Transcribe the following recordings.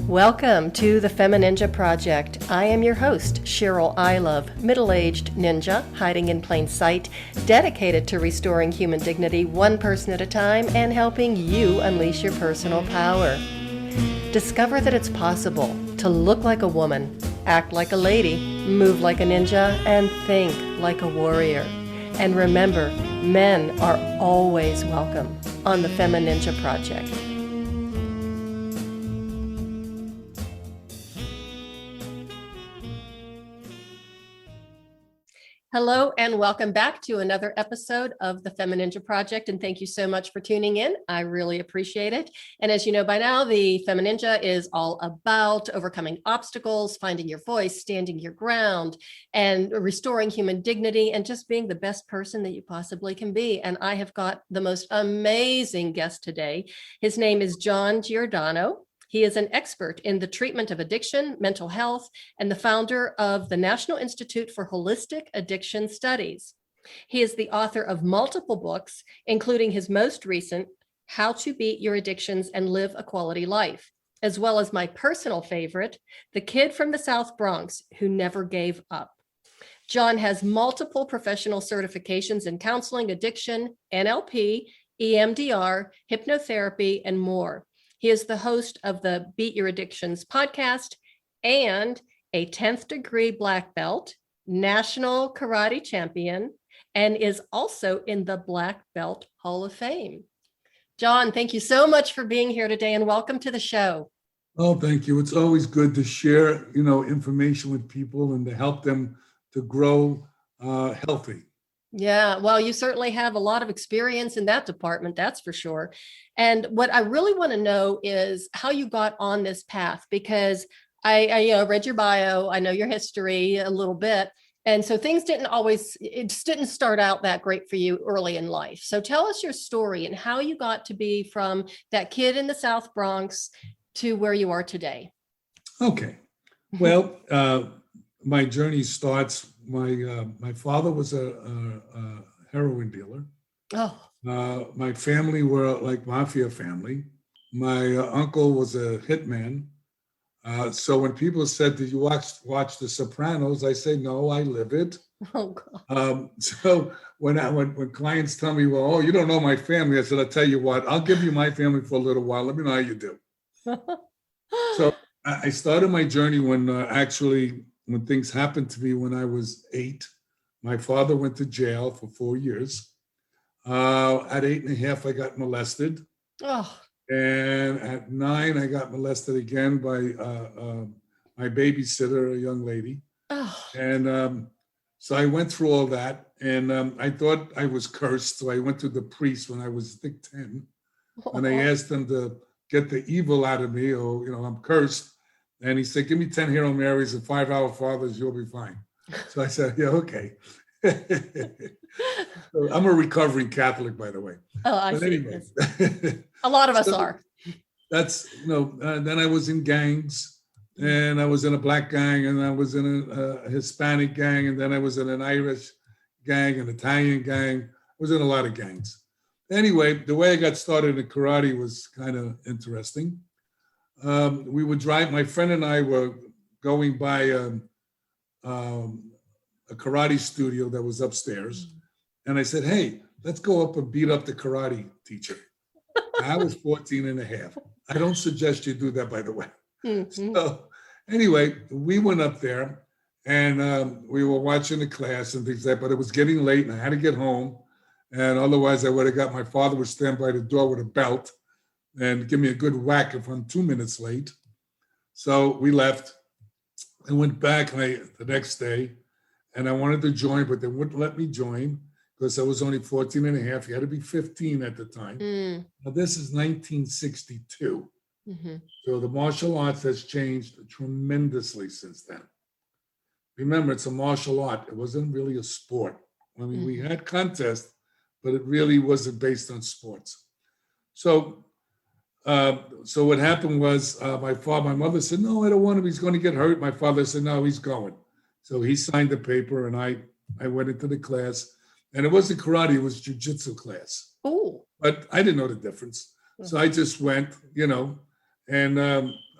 Welcome to the FemiNinja Project. I am your host, Cheryl I Love, middle-aged ninja hiding in plain sight, dedicated to restoring human dignity one person at a time and helping you unleash your personal power. Discover that it's possible to look like a woman, act like a lady, move like a ninja, and think like a warrior. And remember, men are always welcome on the FemiNinja Project. Hello and welcome back to another episode of the FemiNinja Project, and thank you so much for tuning in. I really appreciate it. And as you know by now, the FemiNinja is all about overcoming obstacles, finding your voice, standing your ground, and restoring human dignity, and just being the best person that you possibly can be. And I have got the most amazing guest today. His name is John Giordano. He is an expert in the treatment of addiction, mental health, and the founder of the National Institute for Holistic Addiction Studies. He is the author of multiple books, including his most recent, How to Beat Your Addictions and Live a Quality Life, as well as my personal favorite, The Kid from the South Bronx Who Never Gave Up. John has multiple professional certifications in counseling, addiction, NLP, EMDR, hypnotherapy, and more. He is the host of the Beat Your Addictions podcast and a 10th degree black belt, national karate champion, and is also in the Black Belt Hall of Fame. John, thank you so much for being here today and welcome to the show. Oh, thank you. It's always good to share, information with people and to help them to grow healthy. Yeah, well, you certainly have a lot of experience in that department, that's for sure. And what I really want to know is how you got on this path, because I read your bio, I know your history a little bit. And so things it just didn't start out that great for you early in life. So tell us your story and how you got to be from that kid in the South Bronx to where you are today. Okay. Well, my journey starts. My father was a heroin dealer. Oh. My family were like mafia family. My uncle was a hitman. So when people said, "Did you watch The Sopranos?" I say, "No, I live it." Oh God. So when clients tell me, "Well, you don't know my family," I said, "I'll tell you what. I'll give you my family for a little while. Let me know how you do." So I started my journey when things happened to me when I was 8. My father went to jail for 4 years. At 8 and a half, I got molested. Oh. And at 9, I got molested again by my babysitter, a young lady. Oh. And so I went through all that, and I thought I was cursed. So I went to the priest when I was, I think, 10. And I asked him to get the evil out of me, or, I'm cursed. And he said, "Give me 10 Hail Marys and 5 Our Fathers, you'll be fine." So I said, "Yeah, okay." So I'm a recovering Catholic, by the way. Oh, I see. Anyway. A lot of us are. That's, then I was in gangs, and I was in a black gang, and I was in a Hispanic gang, and then I was in an Irish gang, an Italian gang. I was in a lot of gangs. Anyway, the way I got started in karate was kind of interesting. We would drive, my friend and I were going by a karate studio that was upstairs. And I said, "Hey, let's go up and beat up the karate teacher." I was 14 and a half. I don't suggest you do that, by the way. Mm-hmm. So anyway, we went up there and we were watching the class and things like that, but it was getting late and I had to get home. And otherwise I would have got, my father would stand by the door with a belt and give me a good whack if I'm 2 minutes late. So we left and went back the next day, and I wanted to join, but they wouldn't let me join because I was only 14 and a half. You had to be 15 at the time. Now, this is 1962. Mm-hmm. So the martial arts has changed tremendously since then. Remember, it's a martial art. It wasn't really a sport. I mean, we had contests, but it really wasn't based on sports. So what happened was my mother said, "No, I don't want him. He's going to get hurt." My father said, "No, he's going." So he signed the paper, and I went into the class, and it wasn't karate; it was jiu-jitsu class. Oh. But I didn't know the difference, so I just went, and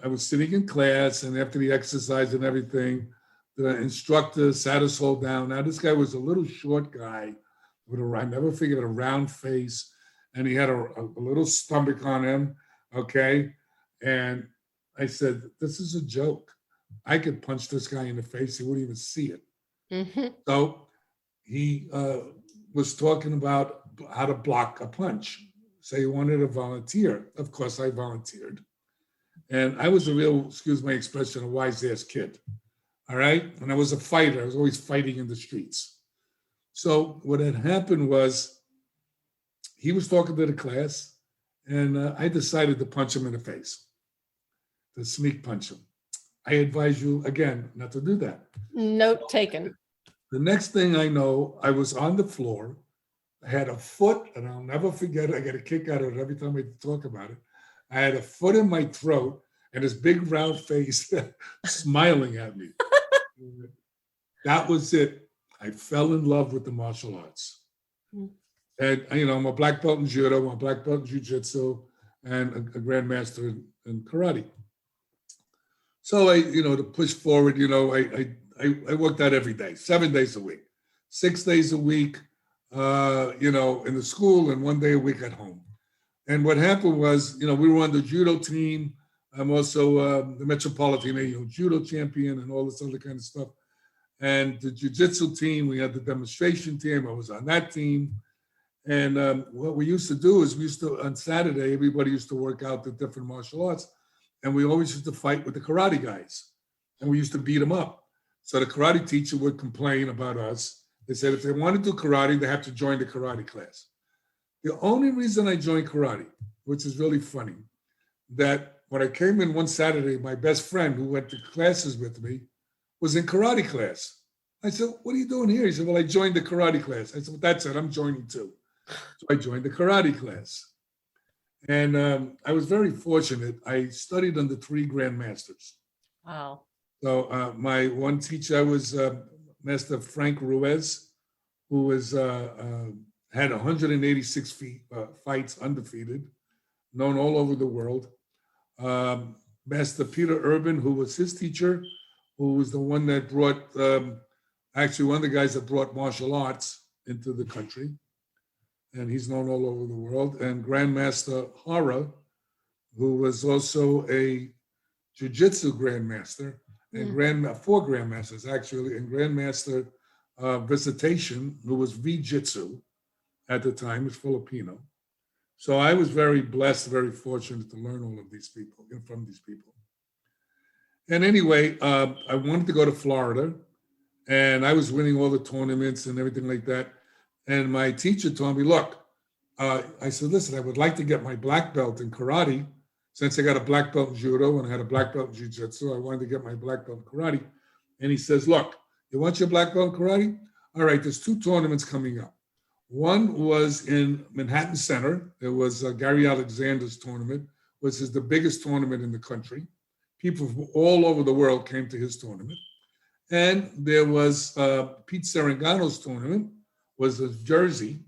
I was sitting in class, and after the exercise and everything, the instructor sat us all down. Now, this guy was a little short guy with I never figured, a round face, and he had a little stomach on him, okay? And I said, this is a joke. I could punch this guy in the face. He wouldn't even see it. Mm-hmm. So he was talking about how to block a punch. So he wanted to volunteer. Of course, I volunteered. And I was a real, excuse my expression, a wise-ass kid. All right? And I was a fighter. I was always fighting in the streets. So what had happened was he was talking to the class, and I decided to punch him in the face, to sneak punch him. I advise you, again, not to do that. Note taken. The next thing I know, I was on the floor. I had a foot, and I'll never forget it. I get a kick out of it every time I talk about it. I had a foot in my throat and this big round face smiling at me. That was it. I fell in love with the martial arts. And, you know, I'm a black belt in judo, I'm a black belt in jiu-jitsu, and a grandmaster in karate. So I, you know, to push forward, you know, I worked out every day, 7 days a week, 6 days a week, you know, in the school, and 1 day a week at home. And what happened was, you know, we were on the judo team. I'm also the Metropolitan, you know, judo champion and all this other kind of stuff. And the jiu-jitsu team, we had the demonstration team. I was on that team. And what we used to do is on Saturday, everybody used to work out the different martial arts. And we always used to fight with the karate guys. And we used to beat them up. So the karate teacher would complain about us. They said if they want to do karate, they have to join the karate class. The only reason I joined karate, which is really funny, that when I came in one Saturday, my best friend who went to classes with me was in karate class. I said, what are you doing here? He said, well, I joined the karate class. I said, well, that's it, I'm joining too. So I joined the karate class. And I was very fortunate. I studied under 3 grandmasters. Wow. So my one teacher was Master Frank Ruiz, who was had 186 fights undefeated, known all over the world. Master Peter Urban, who was his teacher, who was the one that brought, actually one of the guys that brought martial arts into the country. And he's known all over the world. And Grandmaster Hara, who was also a jiu-jitsu grandmaster, and 4 grandmasters actually, and Grandmaster Visitation, who was V-Jitsu at the time, was Filipino. So I was very blessed, very fortunate to learn all of these people, from these people. And anyway, I wanted to go to Florida, and I was winning all the tournaments and everything like that. And my teacher told me, look, I said, listen, I would like to get my black belt in karate. Since I got a black belt in judo and I had a black belt in jiu-jitsu, I wanted to get my black belt in karate. And he says, look, you want your black belt in karate? All right, there's 2 tournaments coming up. One was in Manhattan Center. It was Gary Alexander's tournament, which is the biggest tournament in the country. People from all over the world came to his tournament. And there was Pete Serengano's tournament, was in Jersey,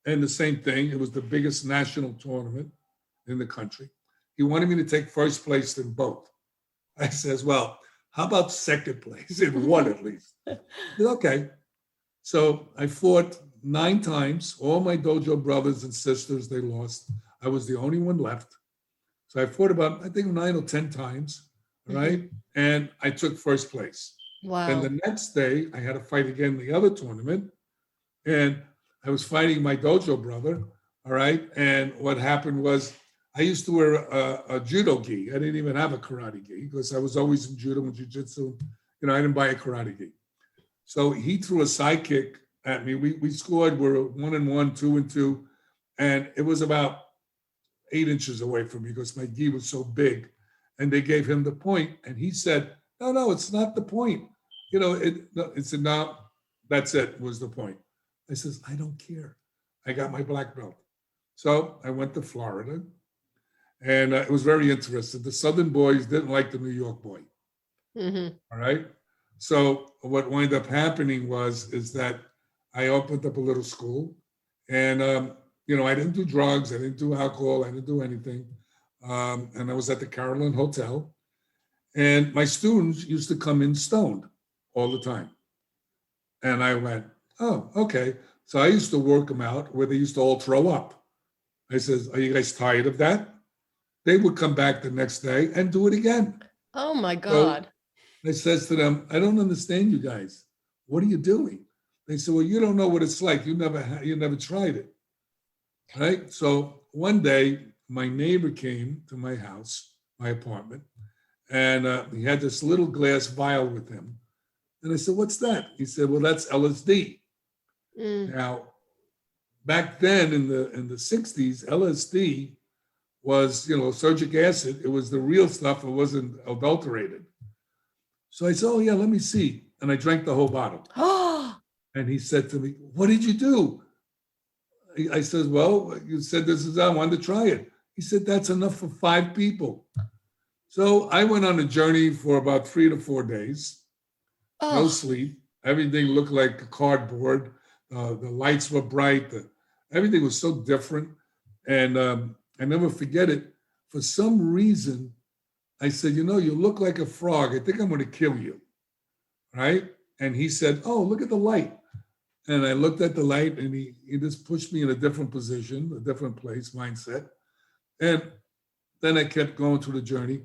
and the same thing. It was the biggest national tournament in the country. He wanted me to take first place in both. I says, well, how about second place in one at least? Said, okay. So I fought 9 times. All my dojo brothers and sisters, they lost. I was the only one left. So I fought about, I think, 9 or 10 times, right? And I took first place. Wow. And the next day, I had to fight again in the other tournament. And I was fighting my dojo brother, all right? And what happened was I used to wear a judo gi. I didn't even have a karate gi because I was always in judo and jiu-jitsu. You know, I didn't buy a karate gi. So he threw a side kick at me. We scored, we were 1-1, 2-2. And it was about 8 inches away from me because my gi was so big. And they gave him the point. And he said, no, it's not the point. You know, it said, no, that's it, was the point. I says, I don't care. I got my black belt. So I went to Florida, and it was very interesting. The Southern boys didn't like the New York boy. All right. So what wound up happening is that I opened up a little school, and you know, I didn't do drugs, I didn't do alcohol, I didn't do anything, and I was at the Carolyn Hotel, And my students used to come in stoned all the time. And I went, oh, okay. So I used to work them out where they used to all throw up. I says, are you guys tired of that? They would come back the next day and do it again. Oh my God. So I says to them, I don't understand you guys. What are you doing? They said, well, you don't know what it's like. You never tried it. Right? So one day, my neighbor came to my house, my apartment, and he had this little glass vial with him. And I said, what's that? He said, well, that's LSD. Now, back then in the 60s, LSD was, surgic acid. It was the real stuff. It wasn't adulterated. So I said, oh, yeah, let me see. And I drank the whole bottle. And he said to me, what did you do? I said, well, you said I wanted to try it. He said, that's enough for 5 people. So I went on a journey for about 3 to 4 days. No sleep. Everything looked like cardboard. The lights were bright. Everything was so different. And I never forget it. For some reason, I said, you look like a frog. I think I'm going to kill you. Right? And he said, oh, look at the light. And I looked at the light, and he just pushed me in a different position, a different place, mindset. And then I kept going through the journey.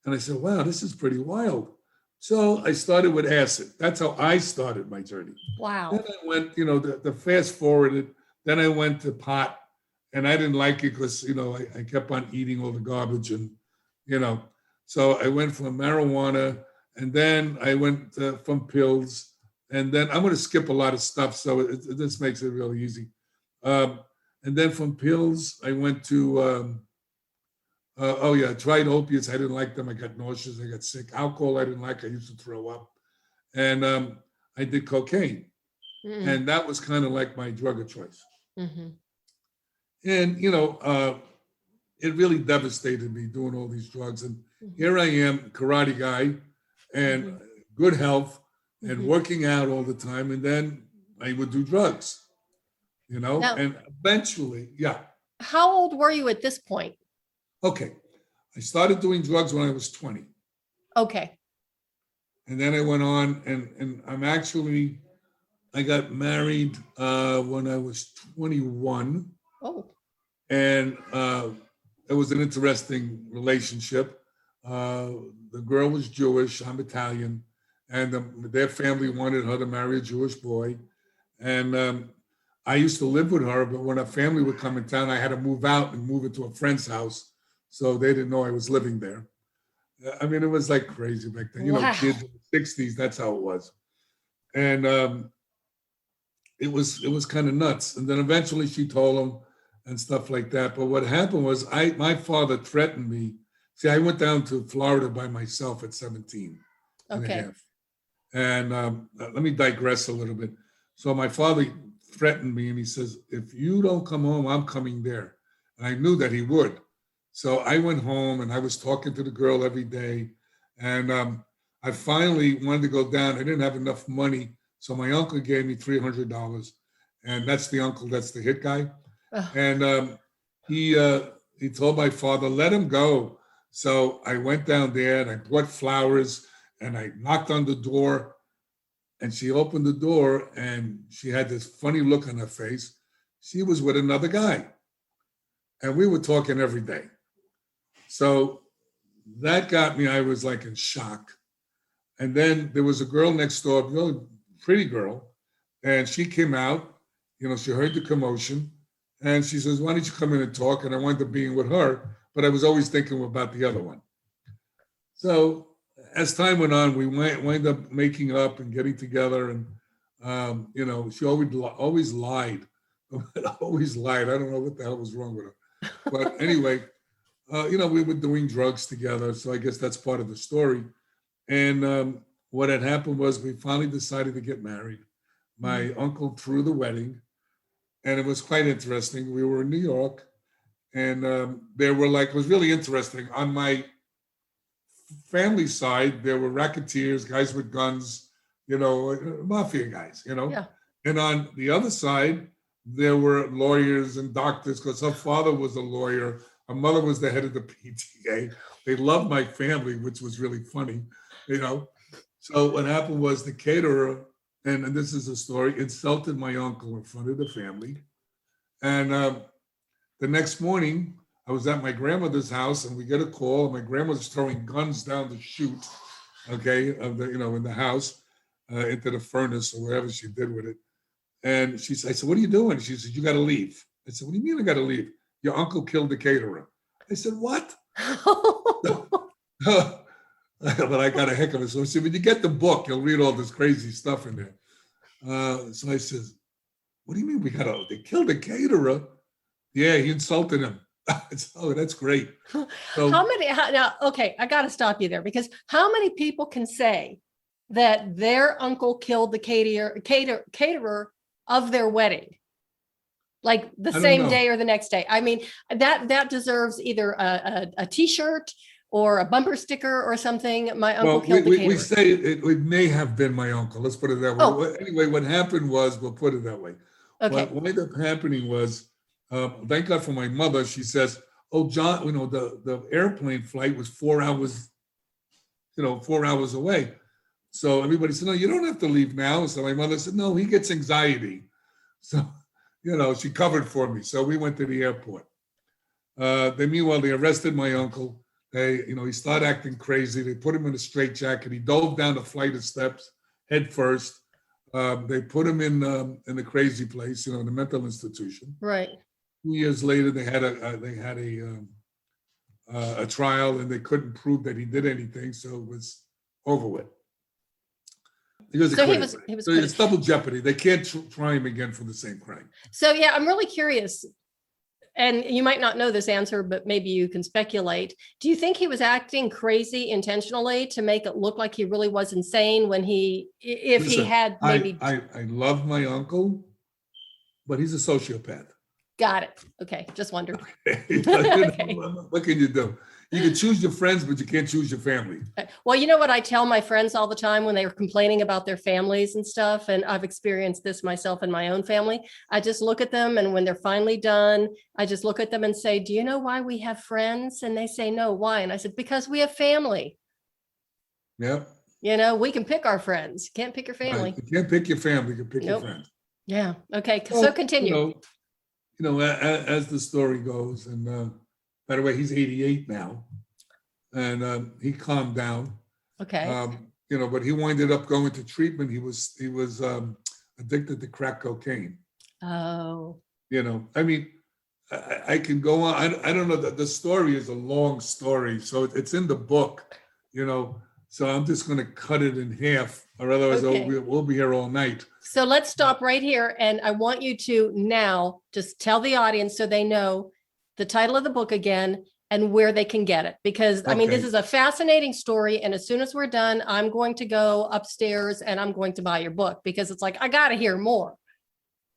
And I said, wow, this is pretty wild. So I started with acid. That's how I started my journey. Wow. Then I went, the fast forwarded. Then I went to pot, and I didn't like it because, I kept on eating all the garbage and, so I went from marijuana, and then I went from pills, and then I'm going to skip a lot of stuff. So this makes it really easy. And then from pills, I went to, I tried opiates. I didn't like them. I got nauseous. I got sick. Alcohol, I didn't like. I used to throw up. And I did cocaine. Mm-hmm. And that was kind of like my drug of choice. Mm-hmm. And, it really devastated me doing all these drugs. And here I am, karate guy, and good health, and working out all the time. And then I would do drugs, now, and eventually, yeah. How old were you at this point? Okay. I started doing drugs when I was 20. Okay. And then I went on, and I got married when I was 21. Oh. And it was an interesting relationship. The girl was Jewish, I'm Italian, and their family wanted her to marry a Jewish boy. And I used to live with her, but when her family would come in town, I had to move out and move into a friend's house. So they didn't know I was living there. I mean, it was like crazy back then. Wow. Kids in the 60s, that's how it was. And it was kind of nuts. And then eventually she told him and stuff like that. But what happened was my father threatened me. See, I went down to Florida by myself at 17 and a half. And let me digress a little bit. So my father threatened me, and he says, if you don't come home, I'm coming there. And I knew that he would. So I went home, and I was talking to the girl every day. And I finally wanted to go down. I didn't have enough money. So my uncle gave me $300. And that's the uncle, that's the hit guy. And he told my father, let him go. So I went down there, and I bought flowers, and I knocked on the door, and she opened the door, and she had this funny look on her face. She was with another guy, and we were talking every day. So that got me, I was like in shock. And then there was a girl next door, a really pretty girl, and she came out, she heard the commotion, and she says, why don't you come in and talk? And I wound up being with her, but I was always thinking about the other one. So as time went on, we wind up making up and getting together, and she always lied. Always lied. I don't know what the hell was wrong with her. But anyway, we were doing drugs together, so I guess that's part of the story. And what had happened was we finally decided to get married. My uncle threw the wedding, and it was quite interesting. We were in New York, and there were it was really interesting. On my family side, there were racketeers, guys with guns, mafia guys, Yeah. And on the other side, there were lawyers and doctors, because her father was a lawyer. Her mother was the head of the PTA. they loved my family, which was really funny, you know. So what happened was the caterer, and this is a story, insulted my uncle in front of the family. And the next morning, I was at my grandmother's house, and we get a call. And my grandmother's throwing guns down the chute, okay, of the in the house, into the furnace or whatever she did with it. And I said, "What are you doing?" She said, "You got to leave." I said, "What do you mean I got to leave? Your uncle killed the caterer." I said, "What?" But I got a heck of it. So I said, "When you get the book, you'll read all this crazy stuff in there." So I said, "What do you mean they killed the caterer?" "Yeah, he insulted him." Oh, that's great. So, now, okay, I got to stop you there, because how many people can say that their uncle killed the caterer of their wedding, like the same day or the next day? I mean, that deserves either a T-shirt or a bumper sticker or something. My uncle killed the caterer. We say it may have been my uncle. Let's put it that way. Oh. Anyway, what happened was, we'll put it that way. Okay. What ended up happening was, thank God for my mother. She says, "Oh, John, the airplane flight was 4 hours, 4 hours away." So everybody said, "No, you don't have to leave now." So my mother said, "No, he gets anxiety." So, she covered for me. So we went to the airport. Meanwhile, they arrested my uncle. He started acting crazy. They put him in a straitjacket. He dove down a flight of steps head first. They put him in the crazy place, in the mental institution. Right. 2 years later, they had a trial, and they couldn't prove that he did anything, so it was over with. He was so it's double jeopardy. They can't try him again for the same crime. So yeah, I'm really curious, and you might not know this answer, but maybe you can speculate. Do you think he was acting crazy intentionally to make it look like he really was insane when he had maybe? I love my uncle, but he's a sociopath. Got it. Okay, just wondered. Okay. What can you do? You can choose your friends, but you can't choose your family. Well, you know what I tell my friends all the time when they were complaining about their families and stuff, and I've experienced this myself in my own family. I just look at them, and when they're finally done, I just look at them and say, "Do you know why we have friends?" And they say, "No, why?" And I said, "Because we have family." Yep. We can pick our friends. You can't pick your family. Right. You can't pick your family. You can pick your friends. Yeah. Okay. So continue. As the story goes, and by the way, he's 88 now, and he calmed down. Okay. But he winded up going to treatment. He was addicted to crack cocaine. Oh. I mean, I can go on. I don't know. The story is a long story, so it's in the book. So I'm just going to cut it in half, or otherwise we'll be here all night. So let's stop right here, and I want you to now just tell the audience so they know the title of the book again and where they can get it. Because, I mean, this is a fascinating story. And as soon as we're done, I'm going to go upstairs and I'm going to buy your book, because it's like, I got to hear more.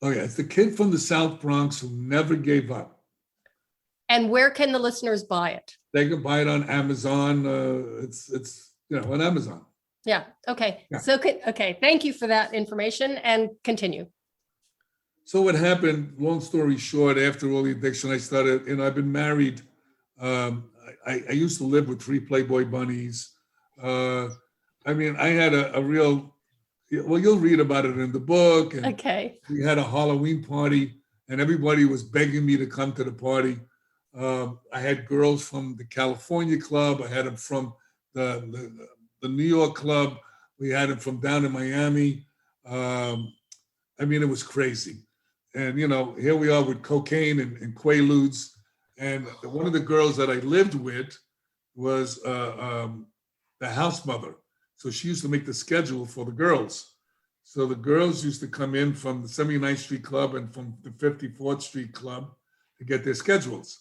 Oh, yeah. It's the kid from the South Bronx who never gave up. And where can the listeners buy it? They can buy it on Amazon. It's on Amazon. Yeah. Okay. Yeah. So, okay. Thank you for that information, and continue. So what happened, long story short, after all the addiction, I started, I've been married. I used to live with 3 Playboy bunnies. I mean, I had a real, you'll read about it in the book. And okay. We had a Halloween party, and everybody was begging me to come to the party. I had girls from the California club. I had them from the New York club. We had them from down in Miami. I mean, it was crazy. And, here we are with cocaine and Quaaludes. And one of the girls that I lived with was the house mother. So she used to make the schedule for the girls. So the girls used to come in from the 79th Street Club and from the 54th Street Club to get their schedules.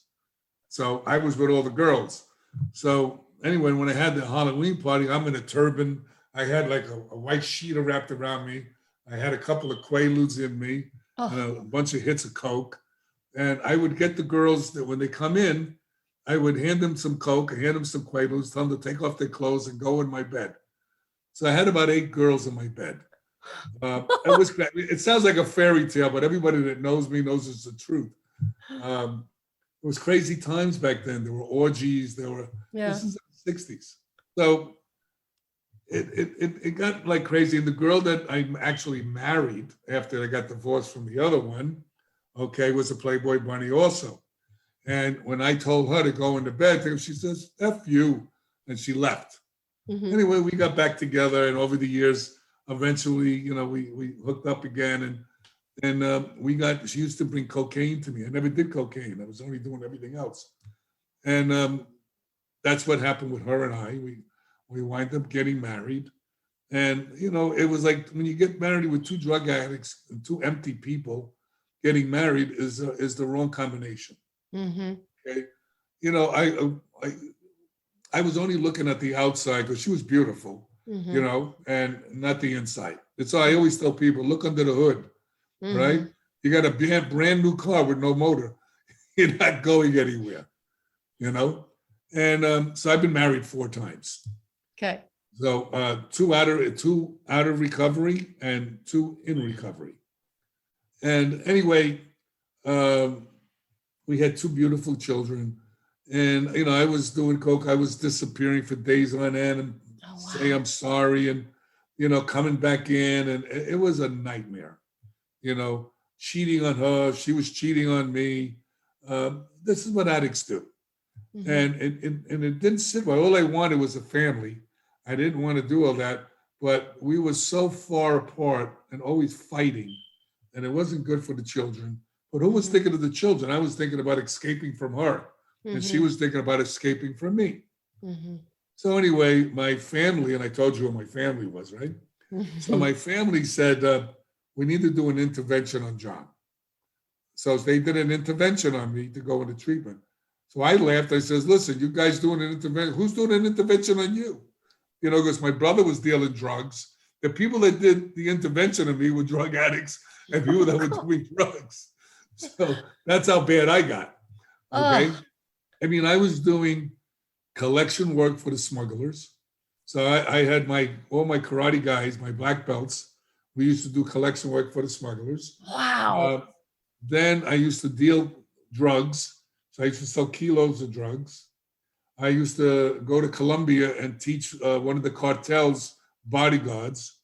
So I was with all the girls. So anyway, when I had the Halloween party, I'm in a turban. I had like a white sheet wrapped around me. I had a couple of Quaaludes in me. And a bunch of hits of coke, and I would get the girls that when they come in, I would hand them some coke, hand them some Quaaludes, tell them to take off their clothes and go in my bed. So I had about 8 girls in my bed. It sounds like a fairy tale, but everybody that knows me knows it's the truth. was crazy times back then. There were orgies. This is the 60s. So it got like crazy. And the girl that I actually married after I got divorced from the other one, okay, was a Playboy bunny also. And when I told her to go into bed, she says, F you. And she left. Mm-hmm. Anyway, we got back together. And over the years, eventually, you know, we hooked up again. And she used to bring cocaine to me. I never did cocaine. I was only doing everything else. And that's what happened with her and I. We wind up getting married. And, you know, it was like when you get married with two drug addicts and two empty people, getting married is the wrong combination. Mm-hmm. Okay. You know, I was only looking at the outside because she was beautiful, Mm-hmm. you know, and not the inside. It's I always tell people, look under the hood, Mm-hmm. right? You got a brand new car with no motor. You're not going anywhere, you know? And so I've been married 4 times. Okay. So 2 out of recovery and 2 in recovery. And anyway, we had 2 beautiful children. And, you know, I was doing coke. I was disappearing for days on end and say I'm sorry and, you know, coming back in. And it was a nightmare, you know, cheating on her. She was cheating on me. This is what addicts do. Mm-hmm. And it didn't sit well. All I wanted was a family. I didn't want to do all that. But we were so far apart and always fighting. And it wasn't good for the children. But who was mm-hmm. thinking of the children? I was thinking about escaping from her. Mm-hmm. And she was thinking about escaping from me. Mm-hmm. So anyway, my family, and I told you who my family was, right? Mm-hmm. So my family said, we need to do an intervention on John. So they did an intervention on me to go into treatment. So I laughed. I says, listen, you guys doing an intervention. Who's doing an intervention on you? You know, because my brother was dealing drugs. The people that did the intervention on me were drug addicts and people that were doing drugs. So that's how bad I got. Okay. I mean, I was doing collection work for the smugglers. So I had all my karate guys, my black belts. We used to do collection work for the smugglers. Wow. Then I used to deal drugs. So I used to sell kilos of drugs. I used to go to Colombia and teach one of the cartel's bodyguards,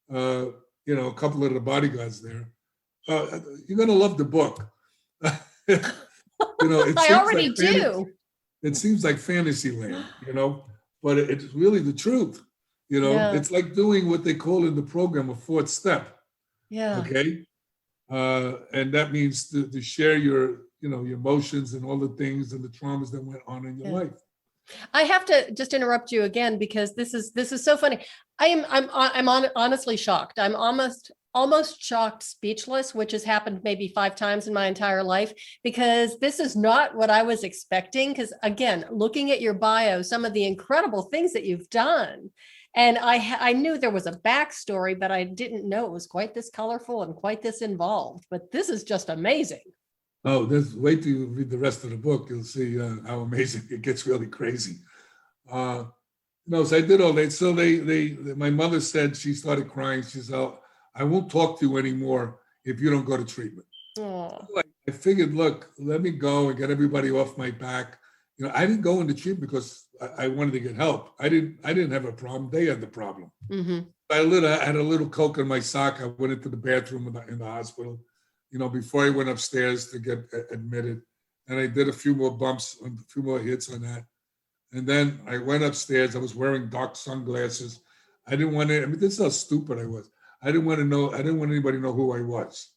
you know, a couple of the bodyguards there. You're going to love the book. You know, I already do. It seems like fantasy land, you know, but it's really the truth. You know, yeah. It's like doing what they call in the program a 4th step. Yeah. Okay. And that means to share your, you know, your emotions and all the things and the traumas that went on in your life. I have to just interrupt you again because this is so funny. I'm honestly shocked. I'm almost shocked, speechless, which has happened maybe 5 times in my entire life, because this is not what I was expecting. Because again, looking at your bio, some of the incredible things that you've done, and I knew there was a backstory, but I didn't know it was quite this colorful and quite this involved. But this is just amazing. Oh, wait till you read the rest of the book. You'll see how amazing it gets. Really crazy. No, so I did all that. So my mother said, she started crying. She said, I won't talk to you anymore if you don't go to treatment. So I figured, look, let me go and get everybody off my back. You know, I didn't go into treatment because I wanted to get help. I didn't have a problem. They had the problem. Mm-hmm. I had a little coke in my sock. I went into the bathroom in the hospital, you know, before I went upstairs to get admitted. And I did a few more bumps, a few more hits on that. And then I went upstairs. I was wearing dark sunglasses. I didn't want to, I mean, this is how stupid I was. I didn't want anybody to know who I was,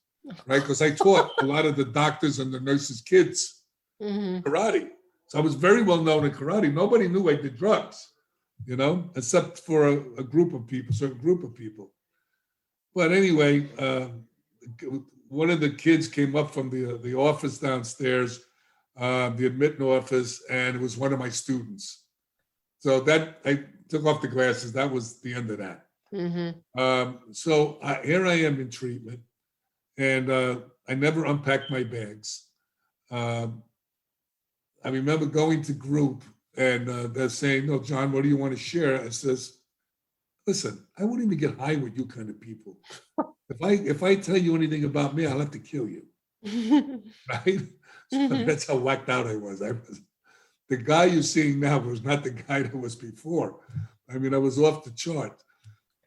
right? Because I taught a lot of the doctors and the nurses' kids karate. So I was very well known in karate. Nobody knew I did drugs, you know, except for a group of people, certain group of people. But anyway, one of the kids came up from the office downstairs, the admitting office, and it was one of my students. So that I took off the glasses. That was the end of that. Mm-hmm. So here I am in treatment, and I never unpacked my bags. I remember going to group, and they're saying, "No, John, what do you want to share?" I says, "Listen, I won't even get high with you kind of people. If I tell you anything about me, I'll have to kill you." Right? That's how whacked out I was. The guy you're seeing now was not the guy that was before. I mean, I was off the chart.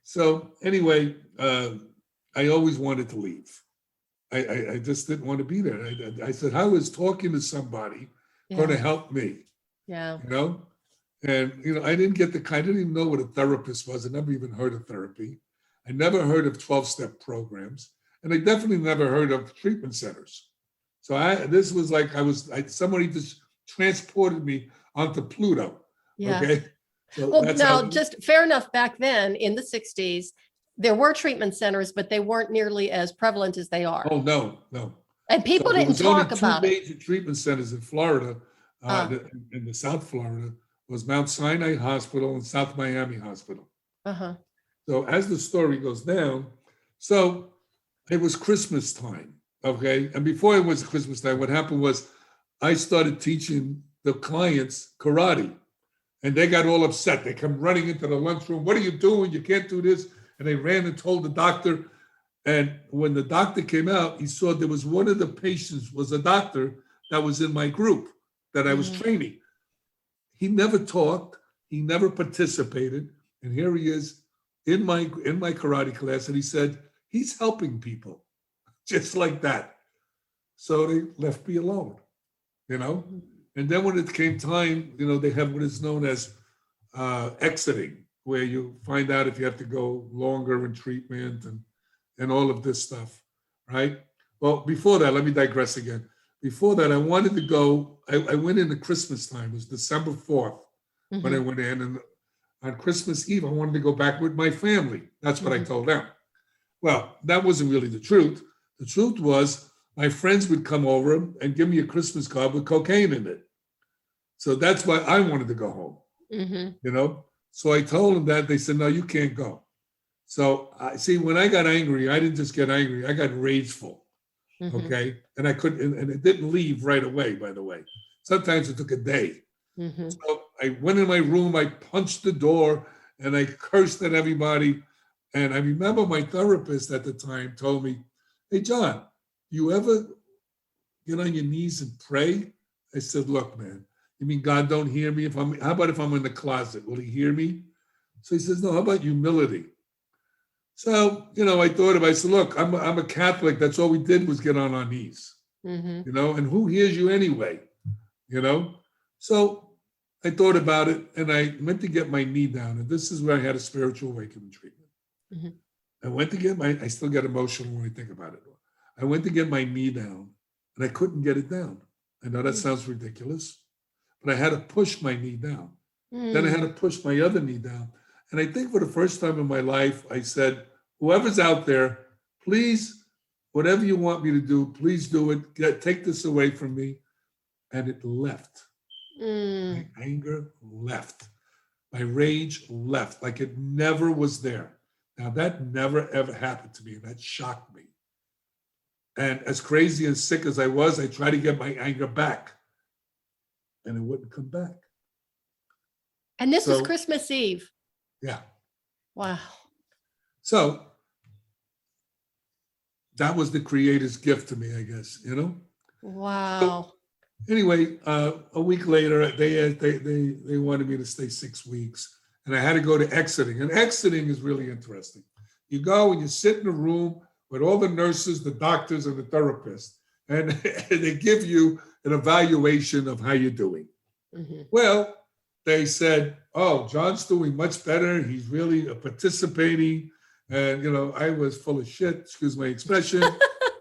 So anyway, I always wanted to leave. I just didn't want to be there. I said, how is talking to somebody going to help me? Yeah. You know? And, I didn't even know what a therapist was. I never even heard of therapy. I never heard of 12-step programs. And I definitely never heard of treatment centers. So this was like somebody just transported me onto Pluto. Yeah. Okay. So well, now just fair enough. Back then in the 60s, there were treatment centers, but they weren't nearly as prevalent as they are. Oh, no. And people didn't talk about it. There was only 2 major treatment centers in Florida, in the South Florida, was Mount Sinai Hospital and South Miami Hospital. Uh-huh. So as the story goes down, so it was Christmas time, okay? And before it was Christmas time, what happened was I started teaching the clients karate, and they got all upset. They come running into the lunchroom. What are you doing? You can't do this. And they ran and told the doctor. And when the doctor came out, he saw there was one of the patients was a doctor that was in my group that I was training. He never talked. He never participated. And here he is in my karate class. And he said, he's helping people just like that. So they left me alone, And then when it came time, they have what is known as exiting, where you find out if you have to go longer in treatment and all of this stuff, right? Well, before that, let me digress again. Before that, I wanted to go, I went in at Christmas time. It was December 4th when I went in. And on Christmas Eve, I wanted to go back with my family. That's what I told them. Well, that wasn't really the truth. The truth was my friends would come over and give me a Christmas card with cocaine in it. So that's why I wanted to go home, So I told them that. They said, no, you can't go. So see, when I got angry, I didn't just get angry. I got rageful, okay? And I couldn't, and it didn't leave right away, by the way. Sometimes it took a day. So I went in my room, I punched the door, and I cursed at everybody. And I remember my therapist at the time told me, hey, John, you ever get on your knees and pray? I said, look, man, you mean God don't hear me? How about if I'm in the closet? Will he hear me? So he says, no, how about humility? So, I thought about it. I said, look, I'm a Catholic. That's all we did was get on our knees, and who hears you anyway, So I thought about it and I went to get my knee down. And this is where I had a spiritual awakening treatment. I went to get I still get emotional when I think about it. I went to get my knee down and I couldn't get it down. I know that sounds ridiculous, but I had to push my knee down. Then I had to push my other knee down. And I think for the first time in my life, I said, whoever's out there, please, whatever you want me to do, please do it. Take this away from me. And it left. My anger left. My rage left, like it never was there. Now, that never, ever happened to me. And that shocked me. And as crazy and sick as I was, I tried to get my anger back. And it wouldn't come back. And this was Christmas Eve. Yeah. Wow. So that was the creator's gift to me, I guess, Wow. So, anyway, a week later, they wanted me to stay 6 weeks. And I had to go to exiting. And exiting is really interesting. You go and you sit in a room with all the nurses, the doctors, and the therapist, and they give you an evaluation of how you're doing. Well, they said, oh, John's doing much better. He's really participating. And, I was full of shit, excuse my expression,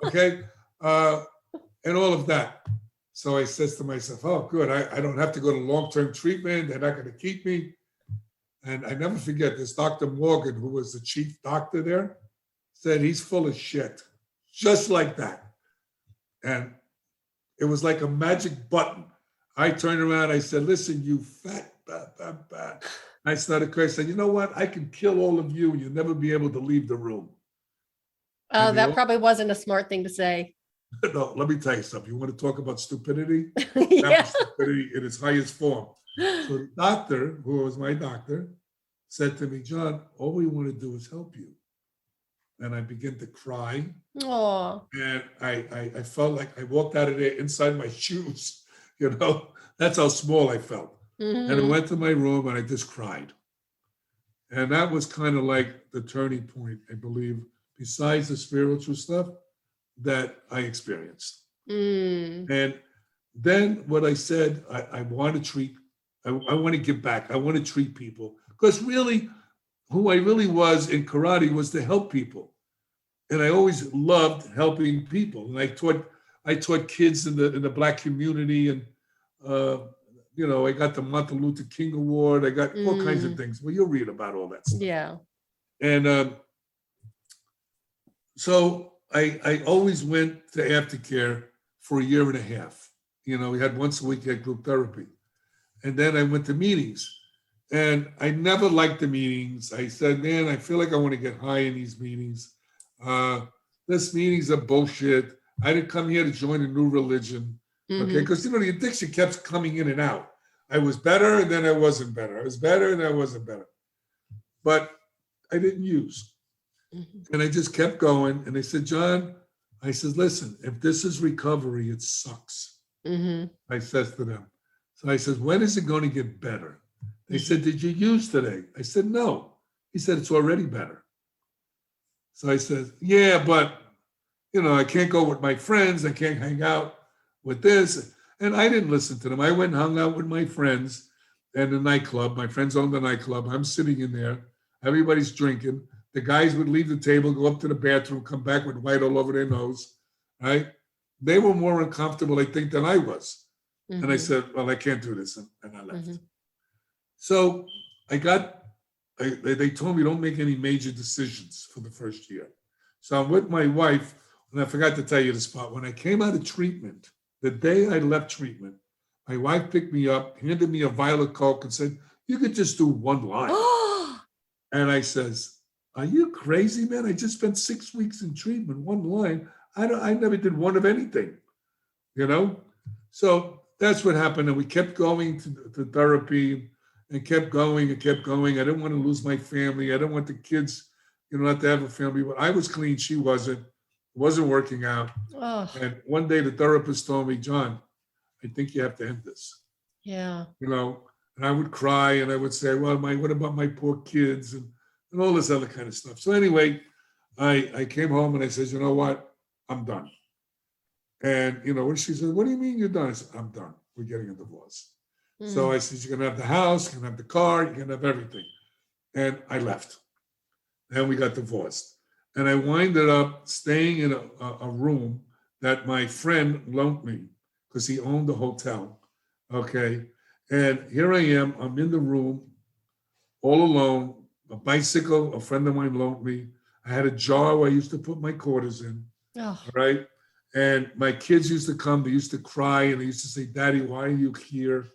okay? And all of that. So I says to myself, oh, good. I don't have to go to long-term treatment. They're not going to keep me. And I never forget this Dr. Morgan, who was the chief doctor there, said he's full of shit, just like that. And it was like a magic button. I turned around, I said, listen, you fat, I started cursing. I said, you know what? I can kill all of you and you'll never be able to leave the room. Oh, that probably wasn't a smart thing to say. No, let me tell you something. You want to talk about stupidity? Yeah. That was stupidity in its highest form. So the doctor, who was my doctor, said to me, John, all we want to do is help you. and I began to cry. Oh. And I felt like I walked out of there inside my shoes, that's how small I felt. And I went to my room and I just cried. And that was kind of like the turning point, I believe, besides the spiritual stuff that I experienced. And then what I said, I want to treat, I want to give back. I want to treat people. Because really, who I really was in karate was to help people. And I always loved helping people. And I taught kids in the Black community, and I got the Martin Luther King Award. I got all kinds of things. Well, you'll read about all that stuff. Yeah. And so I always went to aftercare for a year and a half. We had once a week at group therapy. And then I went to meetings. And I never liked the meetings. I said, man, I feel like I want to get high in these meetings. This meetings are bullshit. I didn't come here to join a new religion. Okay, because the addiction kept coming in and out. I was better and then I wasn't better. I was better and I wasn't better. But I didn't use. And I just kept going. And they said, John, I said, listen, if this is recovery, it sucks. I says to them. So I said, when is it going to get better? They said, did you use today? I said, no. He said, it's already better. So I said, yeah, but, I can't go with my friends. I can't hang out with this. And I didn't listen to them. I went and hung out with my friends at the nightclub. My friends owned the nightclub. I'm sitting in there. Everybody's drinking. The guys would leave the table, go up to the bathroom, come back with white all over their nose, right? They were more uncomfortable, I think, than I was. And I said, well, I can't do this. And I left. So they told me don't make any major decisions for the first year. So I'm with my wife, and I forgot to tell you this part. When I came out of treatment, the day I left treatment, my wife picked me up, handed me a vial of Coke and said, you could just do one line. And I says, are you crazy, man? I just spent 6 weeks in treatment, one line. I never did one of anything, So that's what happened. And we kept going to therapy and kept going and kept going. I didn't want to lose my family. I didn't want the kids, not to have a family. But I was clean. She wasn't. It wasn't working out. And one day the therapist told me, John, I think you have to end this. Yeah. And I would cry and I would say, well, what about my poor kids and all this other kind of stuff. So anyway, I came home and I said, you know what? I'm done. And, she said, what do you mean you're done? I said, I'm done. We're getting a divorce. So I said, you're going to have the house, you're going to have the car, you're going to have everything. And I left. And we got divorced. And I winded up staying in a room that my friend loaned me because he owned the hotel. Okay. And here I am. I'm in the room all alone. A bicycle, a friend of mine loaned me. I had a jar where I used to put my quarters in. All right. And my kids used to come. They used to cry and they used to say, Daddy, why are you here?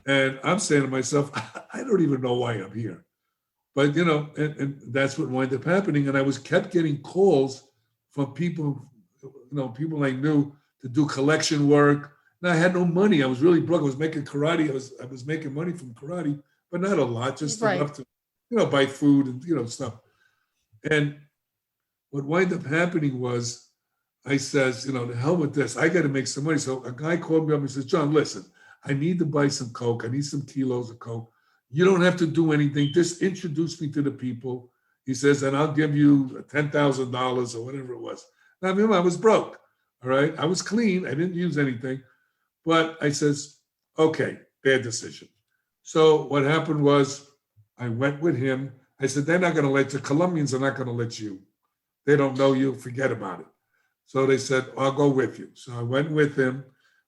And I'm saying to myself, I don't even know why I'm here. But, and that's what wound up happening. And I kept getting calls from people, people I knew to do collection work. And I had no money. I was really broke. I was making karate. I was making money from karate, but not a lot, just enough to, buy food and, stuff. And what wound up happening was I says, the hell with this. I got to make some money. So a guy called me up and says, John, listen, I need to buy some Coke. I need some kilos of Coke. You don't have to do anything. Just introduce me to the people. He says, and I'll give you $10,000 or whatever it was. Now, I was broke. All right. I was clean. I didn't use anything. But I says, okay, bad decision. So what happened was I went with him. I said, they're not going to let you. Colombians are not going to let you. They don't know you. Forget about it. So they said, I'll go with you. So I went with him.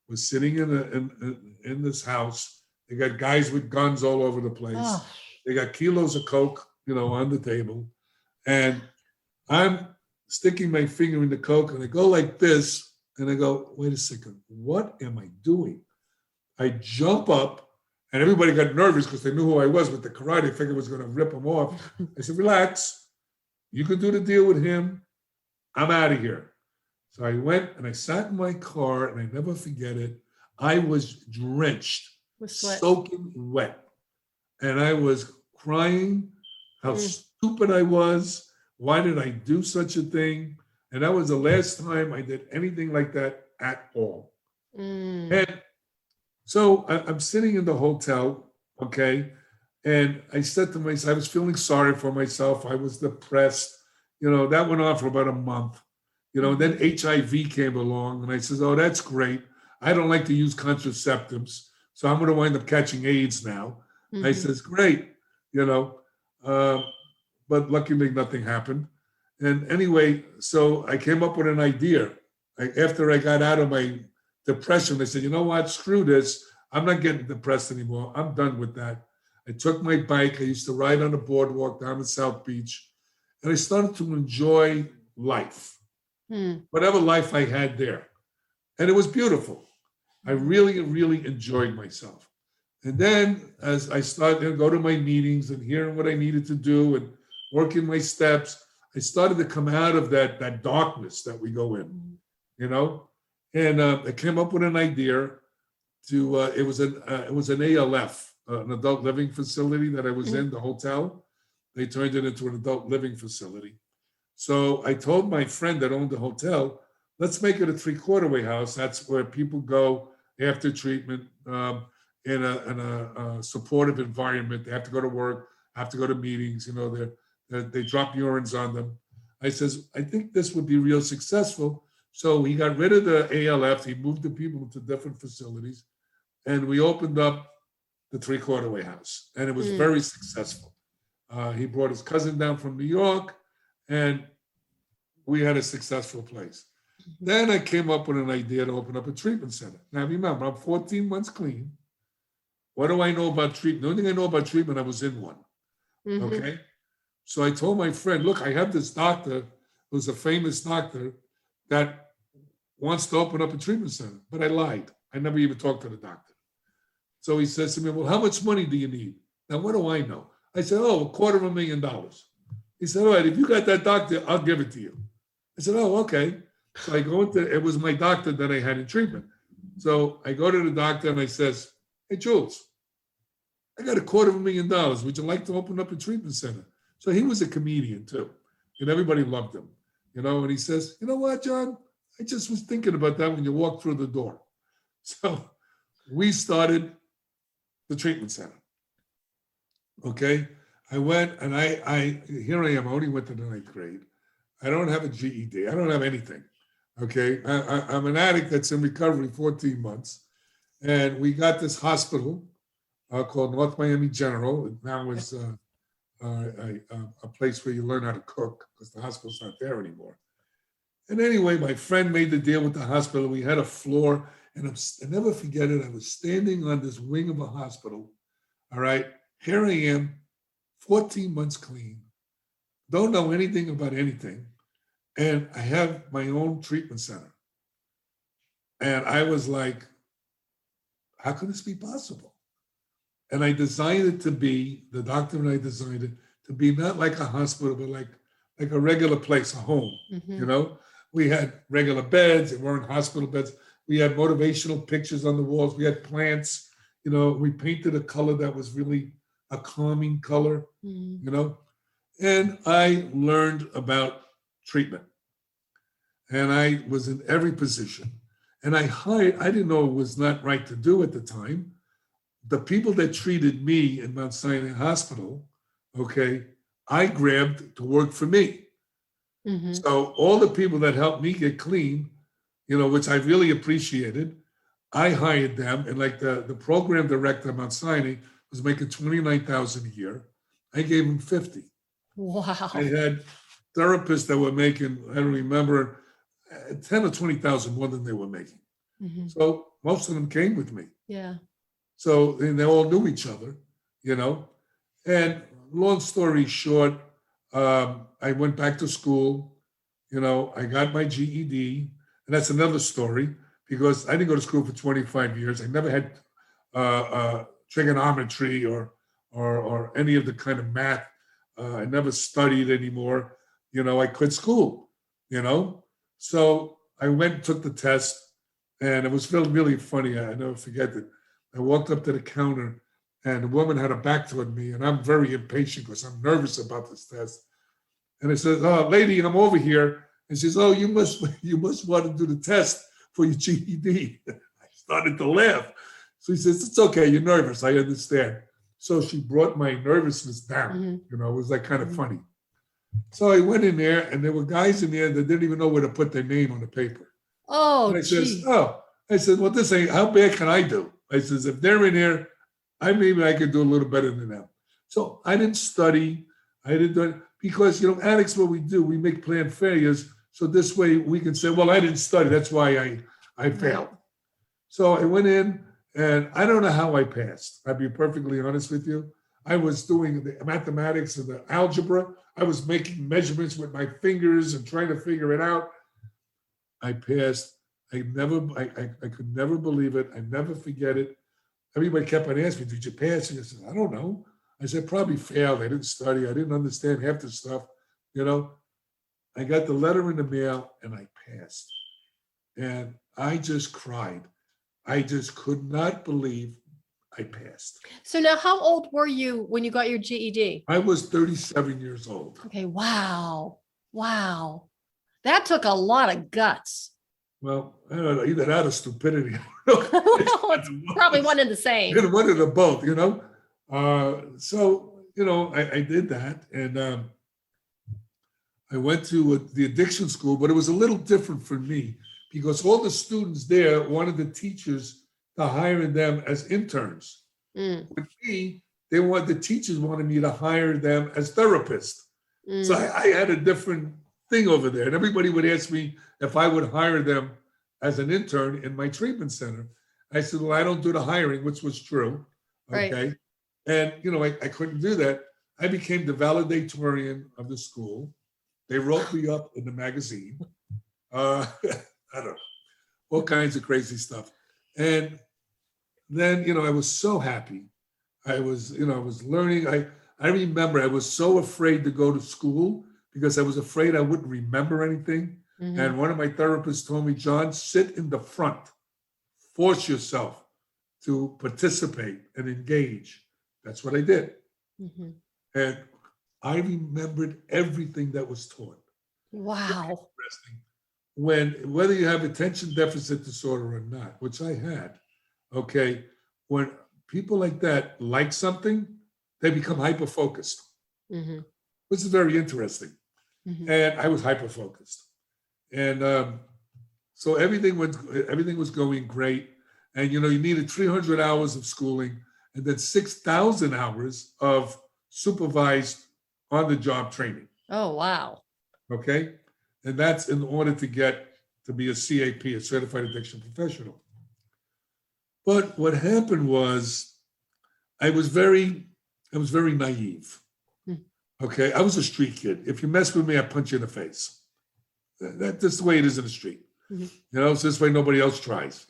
Was sitting in this house. They got guys with guns all over the place. They got kilos of Coke, on the table. And I'm sticking my finger in the Coke and I go like this. And I go, wait a second, what am I doing? I jump up and everybody got nervous because they knew who I was with the karate. I figured I was going to rip them off. I said, relax. You can do the deal with him. I'm out of here. So I went and I sat in my car and I never forget it. I was drenched, soaking wet. And I was crying how stupid I was, Why did I do such a thing? And that was the last time I did anything like that at all. And so I'm sitting in the hotel, okay? And I said to myself, I was feeling sorry for myself. I was depressed. That went on for about a month. Then HIV came along and I said, oh, that's great. I don't like to use contraceptives. So I'm going to wind up catching AIDS now. I says, great, but luckily nothing happened. And anyway, so I came up with an idea. After I got out of my depression, I said, you know what, screw this. I'm not getting depressed anymore. I'm done with that. I took my bike. I used to ride on the boardwalk down at South Beach. And I started to enjoy life, whatever life I had there. And it was beautiful. I really, really enjoyed myself. And then as I started to go to my meetings and hearing what I needed to do and working my steps, I started to come out of that darkness that we go in, And I came up with an idea to, it was an ALF, an adult living facility that I was in, the hotel. They turned it into an adult living facility. So I told my friend that owned the hotel, let's make it a 3/4 house. That's where people go after treatment in a supportive environment. They have to go to work, have to go to meetings, they drop urines on them. I says, I think this would be real successful. So he got rid of the ALF. He moved the people into different facilities. And we opened up the 3/4 house. And it was very successful. He brought his cousin down from New York. And we had a successful place. Then I came up with an idea to open up a treatment center. Now, remember, I'm 14 months clean. What do I know about treatment? The only thing I know about treatment, I was in one. Okay? So I told my friend, look, I have this doctor who's a famous doctor that wants to open up a treatment center. But I lied. I never even talked to the doctor. So he says to me, well, how much money do you need? Now, what do I know? I said, oh, $250,000. He said, all right, if you got that doctor, I'll give it to you. I said, oh, okay. So I go into, it was my doctor that I had in treatment. So I go to the doctor and I says, hey, Jules, I got $250,000. Would you like to open up a treatment center? So he was a comedian too. And everybody loved him, and he says, you know what, John? I just was thinking about that when you walked through the door. So we started the treatment center. Okay. I went and here I am. I only went to the 9th grade. I don't have a GED. I don't have anything. Okay. I'm an addict that's in recovery 14 months. And we got this hospital called North Miami General. It now is a place where you learn how to cook because the hospital's not there anymore. And anyway, my friend made the deal with the hospital. We had a floor, and I never forget it. I was standing on this wing of a hospital. All right. Here I am, 14 months clean, don't know anything about anything. And I have my own treatment center. And I was like, how could this be possible? And I designed it to be, the doctor and I designed it to be not like a hospital, but like a regular place, a home, We had regular beds, it weren't hospital beds. We had motivational pictures on the walls. We had plants, we painted a color that was really a calming color, And I learned about treatment. And I was in every position. And I didn't know it was not right to do at the time. The people that treated me in Mount Sinai Hospital, okay, I grabbed to work for me. So all the people that helped me get clean, which I really appreciated, I hired them. And like the program director at Mount Sinai was making $29,000 a year. I gave him 50. Wow. I had therapists that were making, I don't remember, 10 or 20,000 more than they were making. So most of them came with me. Yeah. So and they all knew each other, And long story short, I went back to school. I got my GED, and that's another story because I didn't go to school for 25 years. I never had trigonometry or any of the kind of math. I never studied anymore. I quit school. So I went and took the test, and it was really funny. I never forget it. I walked up to the counter, and the woman had her back toward me, and I'm very impatient because I'm nervous about this test. And I said, "Oh, lady, I'm over here." And she says, "Oh, you must want to do the test for your GED." I started to laugh. So he says, "It's okay. You're nervous. I understand." So she brought my nervousness down. It was like kind of funny. So I went in there, and there were guys in there that didn't even know where to put their name on the paper. Oh, and I says, I said, "Well, this ain't, how bad can I do?" I says, "If they're in here, maybe I could do a little better than them." So I didn't study. I didn't do it because, addicts, what we do, we make planned failures. So this way we can say, "Well, I didn't study. That's why I failed." So I went in, and I don't know how I passed. I'll be perfectly honest with you. I was doing the mathematics and the algebra. I was making measurements with my fingers and trying to figure it out. I passed. I could never believe it. I never forget it. Everybody kept on asking me, "Did you pass?" And I said, "I don't know." I said, "Probably failed. I didn't study. I didn't understand half the stuff." I got the letter in the mail and I passed. And I just cried. I just could not believe I passed. So now how old were you when you got your GED? I was 37 years old. Okay. Wow. That took a lot of guts. Well, I don't know, either that or stupidity. It's probably one and the same. One of the both, So, I did that. And I went to the addiction school, but it was a little different for me because all the students there wanted the teachers to hire them as interns. With me, the teachers wanted me to hire them as therapists. So I had a different thing over there. And everybody would ask me if I would hire them as an intern in my treatment center. I said, "Well, I don't do the hiring," which was true. Okay. Right. And, I couldn't do that. I became the valedictorian of the school. They wrote me up in the magazine. I don't know, all kinds of crazy stuff. And then, I was so happy. I was learning. I remember I was so afraid to go to school because I was afraid I wouldn't remember anything. And one of my therapists told me, "John, sit in the front. Force yourself to participate and engage." That's what I did. And I remembered everything that was taught. Wow. Whether you have attention deficit disorder or not, which I had, okay, when people like that like something, they become hyper-focused, which is very interesting. And I was hyper-focused. And so everything was going great. And, you needed 300 hours of schooling and then 6,000 hours of supervised on-the-job training. Oh, wow. Okay. And that's in order to get to be a CAP, a certified addiction professional. But what happened was I was very naive. Okay. I was a street kid. If you mess with me, I punch you in the face. That's the way it is in the street. So this way nobody else tries,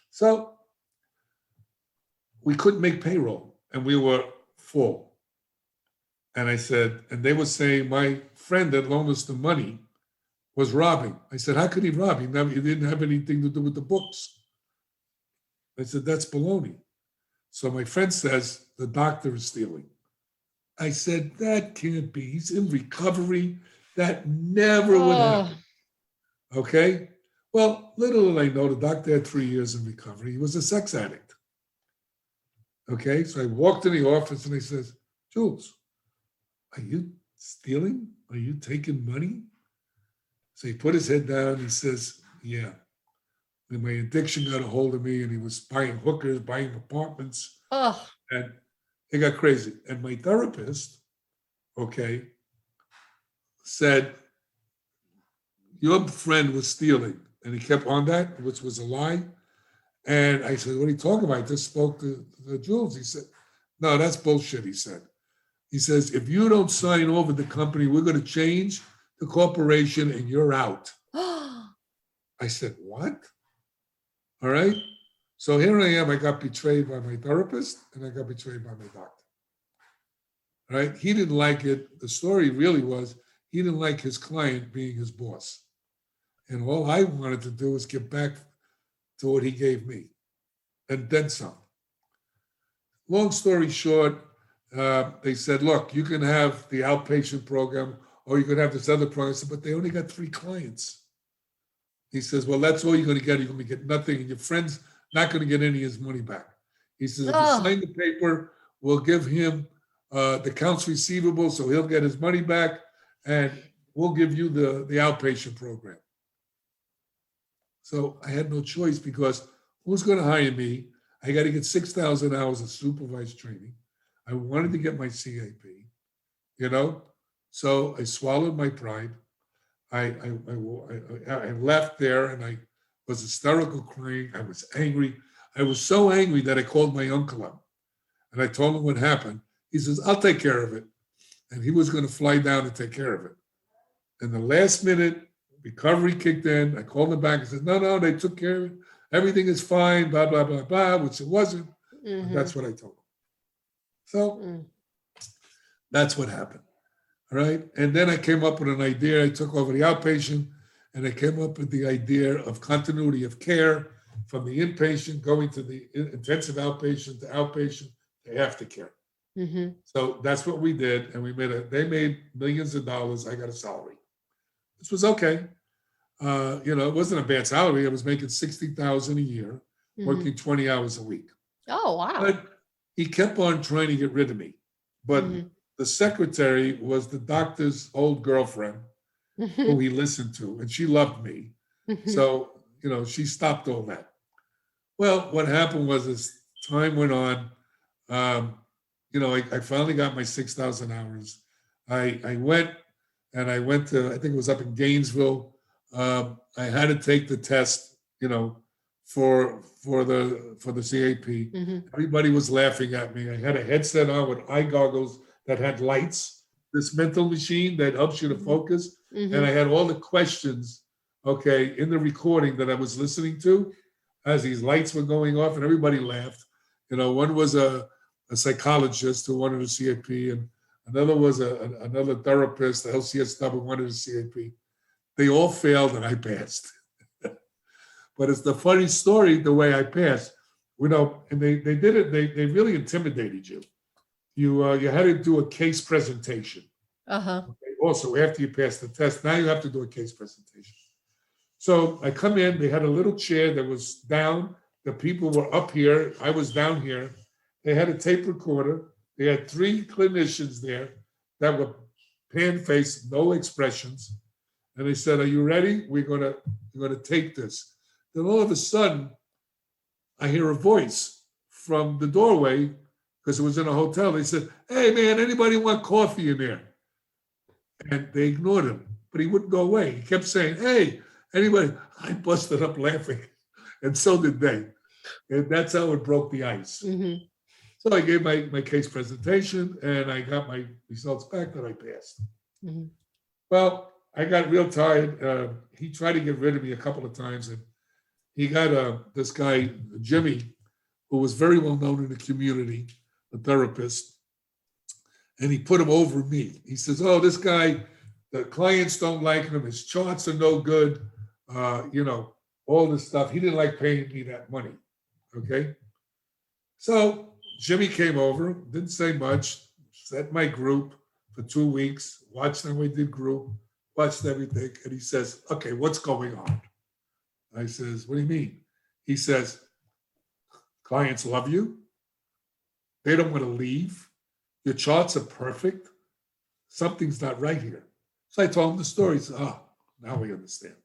So we couldn't make payroll and we were full. And I said, and they were saying my friend that loaned us the money was robbing. I said, "How could he rob? He didn't have anything to do with the books." I said, "That's baloney." So my friend says, "The doctor is stealing." I said, "That can't be. He's in recovery. That never would happen." Okay. Well, little did I know, the doctor had 3 years in recovery. He was a sex addict. Okay. So I walked in the office and he says, "Jules, are you stealing? Are you taking money?" So he put his head down. He says, "Yeah." And my addiction got a hold of me and he was buying hookers, buying apartments. And it got crazy. And my therapist, okay, said, "Your friend was stealing." And he kept on that, which was a lie. And I said, "What are you talking about? I just spoke to Jules." He said, "No, that's bullshit," he said. He says, "If you don't sign over the company, we're going to change the corporation and you're out." I said, "What?" All right. So here I am. I got betrayed by my therapist and I got betrayed by my doctor. All right. He didn't like it. The story really was he didn't like his client being his boss. And all I wanted to do was get back to what he gave me and then some. Long story short, they said, "Look, you can have the outpatient program or you could have this other program. I said, but they only got 3 clients. He says, well, that's all you're going to get. You're going to get nothing, and your friend's not going to get any of his money back. He says, if you sign the paper, we'll give him the accounts receivable, so he'll get his money back, and we'll give you the outpatient program. So I had no choice, because who's going to hire me? I got to get 6,000 hours of supervised training. I wanted to get my CAP, So I swallowed my pride. I left there, and I was hysterical crying. I was angry. I was so angry that I called my uncle up, and I told him what happened. He says, I'll take care of it. And he was going to fly down and take care of it. And the last minute, recovery kicked in. I called him back and said, no, they took care of it. Everything is fine, blah, blah, blah, blah, which it wasn't. Mm-hmm. That's what I told him. So that's what happened. All right. And then I came up with an idea. I took over the outpatient, and I came up with the idea of continuity of care from the inpatient going to the intensive outpatient to outpatient to aftercare. Mm-hmm. So that's what we did. And they made millions of dollars. I got a salary. This was okay. It wasn't a bad salary. I was making $60,000 a year, working 20 hours a week. Oh, wow. But he kept on trying to get rid of me. But the secretary was the doctor's old girlfriend who he listened to, and she loved me. So, she stopped all that. Well, what happened was, as time went on, I finally got my 6,000 hours. I went to, I think it was up in Gainesville. I had to take the test, for the CAP. Everybody was laughing at me. I had a headset on with eye goggles that had lights, this mental machine that helps you to focus. And I had all the questions, in the recording that I was listening to as these lights were going off, and everybody laughed. One was a psychologist who wanted a CAP, and another was another therapist, the LCSW, who wanted a CAP. They all failed, and I passed. But it's the funny story, the way I passed. And they did it, they really intimidated you. You had to do a case presentation. Also, after you pass the test, now you have to do a case presentation. So I come in, they had a little chair that was down. The people were up here. I was down here. They had a tape recorder. They had 3 clinicians there that were pan-faced, no expressions. And they said, are you ready? We're gonna take this. Then all of a sudden, I hear a voice from the doorway, because it was in a hotel. They said, hey man, anybody want coffee in there? And they ignored him, but he wouldn't go away. He kept saying, hey, anybody? I busted up laughing, and so did they. And that's how it broke the ice. So I gave my case presentation, and I got my results back that I passed. Well, I got real tired. He tried to get rid of me a couple of times, and he got this guy, Jimmy, who was very well known in the community, a therapist, and he put him over me. He says, oh, this guy, the clients don't like him. His charts are no good. All this stuff. He didn't like paying me that money. Okay. So Jimmy came over, didn't say much, set my group for 2 weeks, watched how we did group, watched everything. And he says, okay, what's going on? I says, what do you mean? He says, clients love you. They don't want to leave. Your charts are perfect. Something's not right here. So I told him the story. He said, now we understand.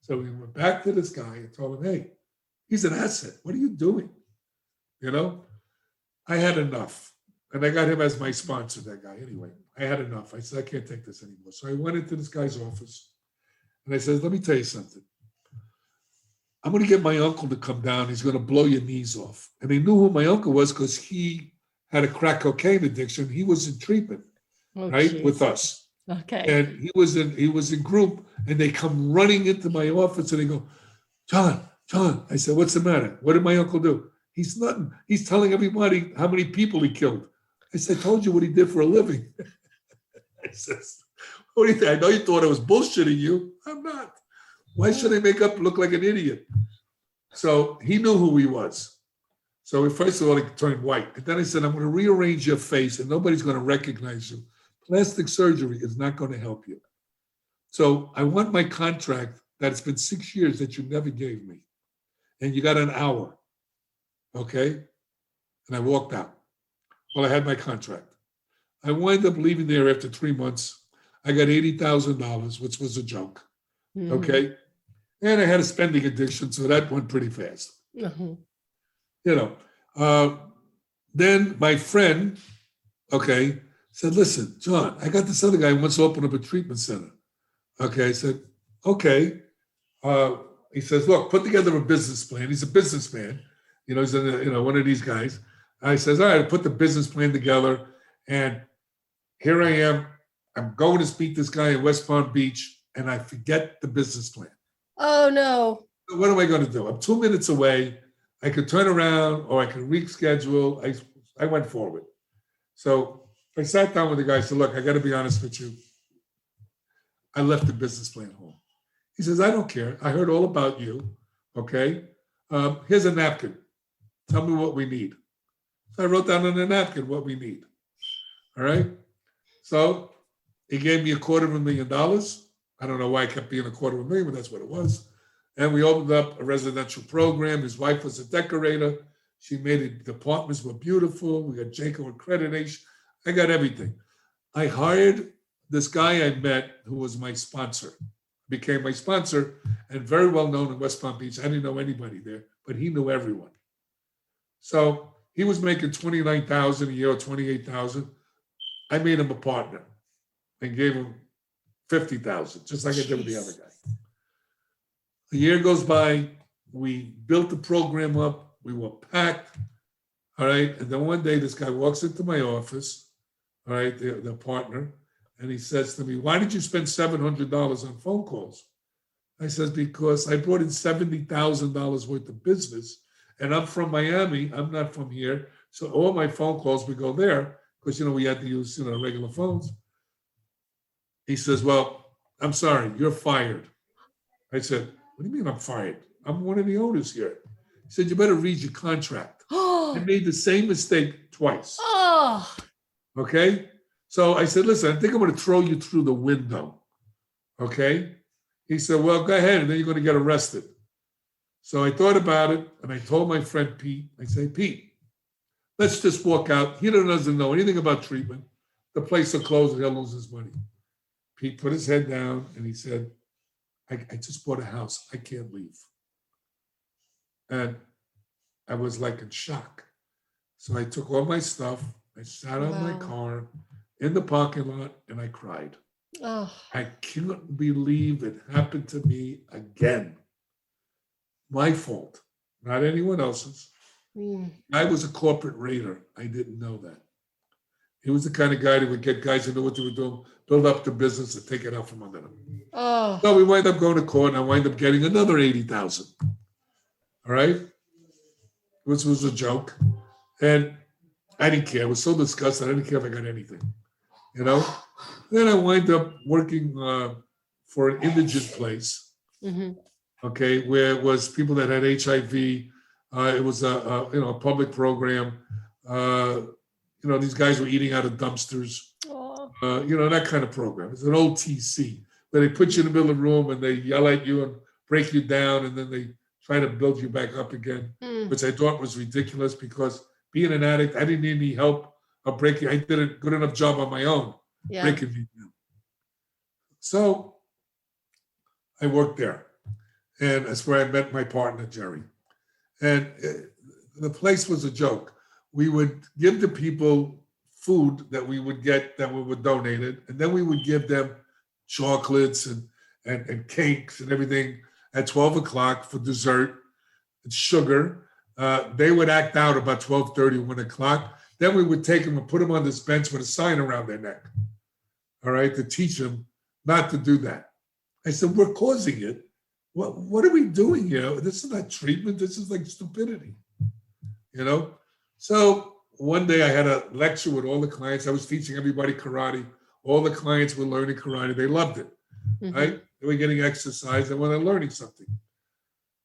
So we went back to this guy and told him, hey, he's an asset. What are you doing? I had enough. And I got him as my sponsor, that guy. Anyway, I had enough. I said, I can't take this anymore. So I went into this guy's office and I said, let me tell you something. I'm going to get my uncle to come down. He's going to blow your knees off. And they knew who my uncle was because he had a crack cocaine addiction. He was in treatment, right, with us. Okay. And he was in group, and they come running into my office and they go, John. I said, what's the matter? What did my uncle do? He's nothing. He's telling everybody how many people he killed. I said, I told you what he did for a living. I says, what do you think? I know you thought I was bullshitting you. I'm not. Why should I look like an idiot? So he knew who he was. So first of all, he turned white. And then I said, I'm going to rearrange your face and nobody's going to recognize you Plastic surgery is not going to help you. So I want my contract that it's been 6 years that you never gave me. And you got an hour. Okay? And I walked out. Well, I had my contract. I wound up leaving there after 3 months. I got $80,000, which was a joke. Mhm. Okay? And I had a spending addiction, so that went pretty fast. Mhm. You know, then my friend, okay, said, listen, John, I got this other guy who wants to open up a treatment center. Okay, I said, okay. He says, look, put together a business plan. He's a businessman. You know, he's one of these guys. I says, all right, I put the business plan together, and here I am. I'm going to speak this guy in West Palm Beach, and I forget the business plan. Oh, no. What am I going to do? I'm 2 minutes away. I could turn around or I could reschedule. I went forward. So I sat down with the guy. I said, look, I got to be honest with you. I left the business plan home. He says, I don't care. I heard all about you. Okay. Here's a napkin. Tell me what we need. So I wrote down on a napkin what we need. All right. So he gave me $250,000. I don't know why I kept being $250,000, but that's what it was. And we opened up a residential program. His wife was a decorator. She made it, the apartments were beautiful. We got JACO accreditation. I got everything. I hired this guy I met who was my sponsor, became my sponsor, and very well known in West Palm Beach. I didn't know anybody there, but he knew everyone. So he was making $29,000 a year or $28,000. I made him a partner and gave him $50,000, just like I did with the other guy. A year goes by, we built the program up, we were packed, all right? And then one day this guy walks into my office, all right, the partner, and he says to me, why did you spend $700 on phone calls? I says, because I brought in $70,000 worth of business, and I'm from Miami, I'm not from here, so all my phone calls would go there, because, we had to use, regular phones. He says, well, I'm sorry, you're fired. I said, what do you mean I'm fired? I'm one of the owners here. He said, you better read your contract. I made the same mistake twice. Oh. Okay? So I said, listen, I think I'm going to throw you through the window. Okay? He said, well, go ahead, and then you're going to get arrested. So I thought about it, and I told my friend Pete, I say, Pete, let's just walk out. He doesn't know anything about treatment. The place will close and he'll lose his money. Pete put his head down, and he said, I just bought a house. I can't leave. And I was like in shock. So I took all my stuff. I sat on my car in the parking lot, and I cried. Oh. I can't believe it happened to me again. My fault, not anyone else's. I was a corporate raider. I didn't know that. He was the kind of guy that would get guys who knew what they were doing, build up the business, and take it out from under them. Oh. So we wind up going to court, and I wind up getting another $80,000. All right? Which was a joke. And I didn't care. I was so disgusted. I didn't care if I got anything. Then I wind up working for an indigent place. Mm-hmm. Okay, where it was people that had HIV. It was a public program. These guys were eating out of dumpsters. That kind of program. It's an OTC where they put you in the middle of the room and they yell at you and break you down, and then they try to build you back up again, which I thought was ridiculous because being an addict, I didn't need any help of breaking. I did a good enough job on my own, breaking me down. So I worked there, and that's where I met my partner, Jerry. And the place was a joke. We would give the people food that we would get that were donated, and then we would give them chocolates and cakes and everything at 12 o'clock for dessert and sugar. They would act out about 12:30, 1 o'clock. Then we would take them and put them on this bench with a sign around their neck, all right, to teach them not to do that. I said, we're causing it. What are we doing here? This is not treatment. This is like stupidity, So one day I had a lecture with all the clients. I was teaching everybody karate. All the clients were learning karate. They loved it, right? They were getting exercise and they're learning something.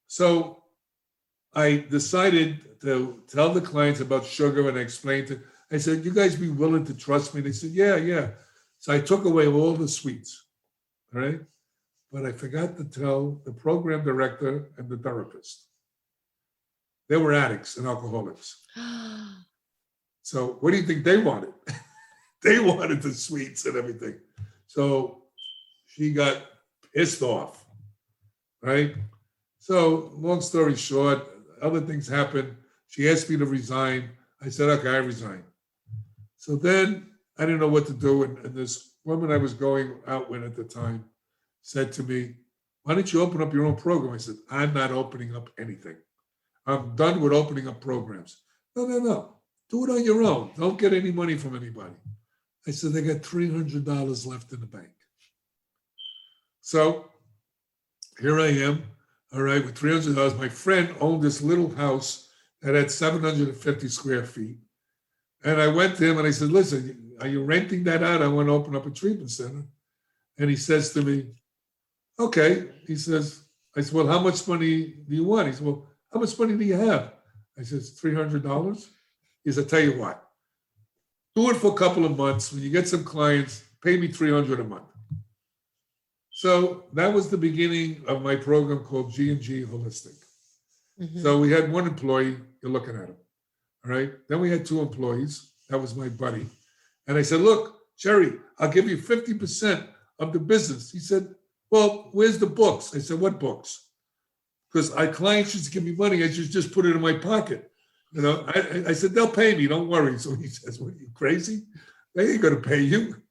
So I decided to tell the clients about sugar, and I explained I said, you guys be willing to trust me? They said, yeah. So I took away all the sweets, all right? But I forgot to tell the program director and the therapist. They were addicts and alcoholics. So what do you think they wanted? They wanted the sweets and everything. So she got pissed off, right? So long story short, other things happened. She asked me to resign. I said, okay, I resign. So then I didn't know what to do. And this woman I was going out with at the time said to me, why don't you open up your own program? I said, I'm not opening up anything. I'm done with opening up programs. No. Do it on your own. Don't get any money from anybody. I said, they got $300 left in the bank. So here I am, all right, with $300. My friend owned this little house that had 750 square feet. And I went to him and I said, listen, are you renting that out? I want to open up a treatment center. And he says to me, okay. He says, I said, well, how much money do you want? He said, well, how much money do you have? I said, $300. He said, tell you what, do it for a couple of months. When you get some clients, pay me $300 a month. So that was the beginning of my program called G&G Holistic. Mm-hmm. So we had one employee, you're looking at him, all right? Then we had two employees. That was my buddy. And I said, look, Jerry, I'll give you 50% of the business. He said, well, where's the books? I said, what books? Because our clients should give me money. I should just put it in my pocket. You know, I said, they'll pay me, don't worry. So he says, what, are you crazy? They ain't gonna pay you.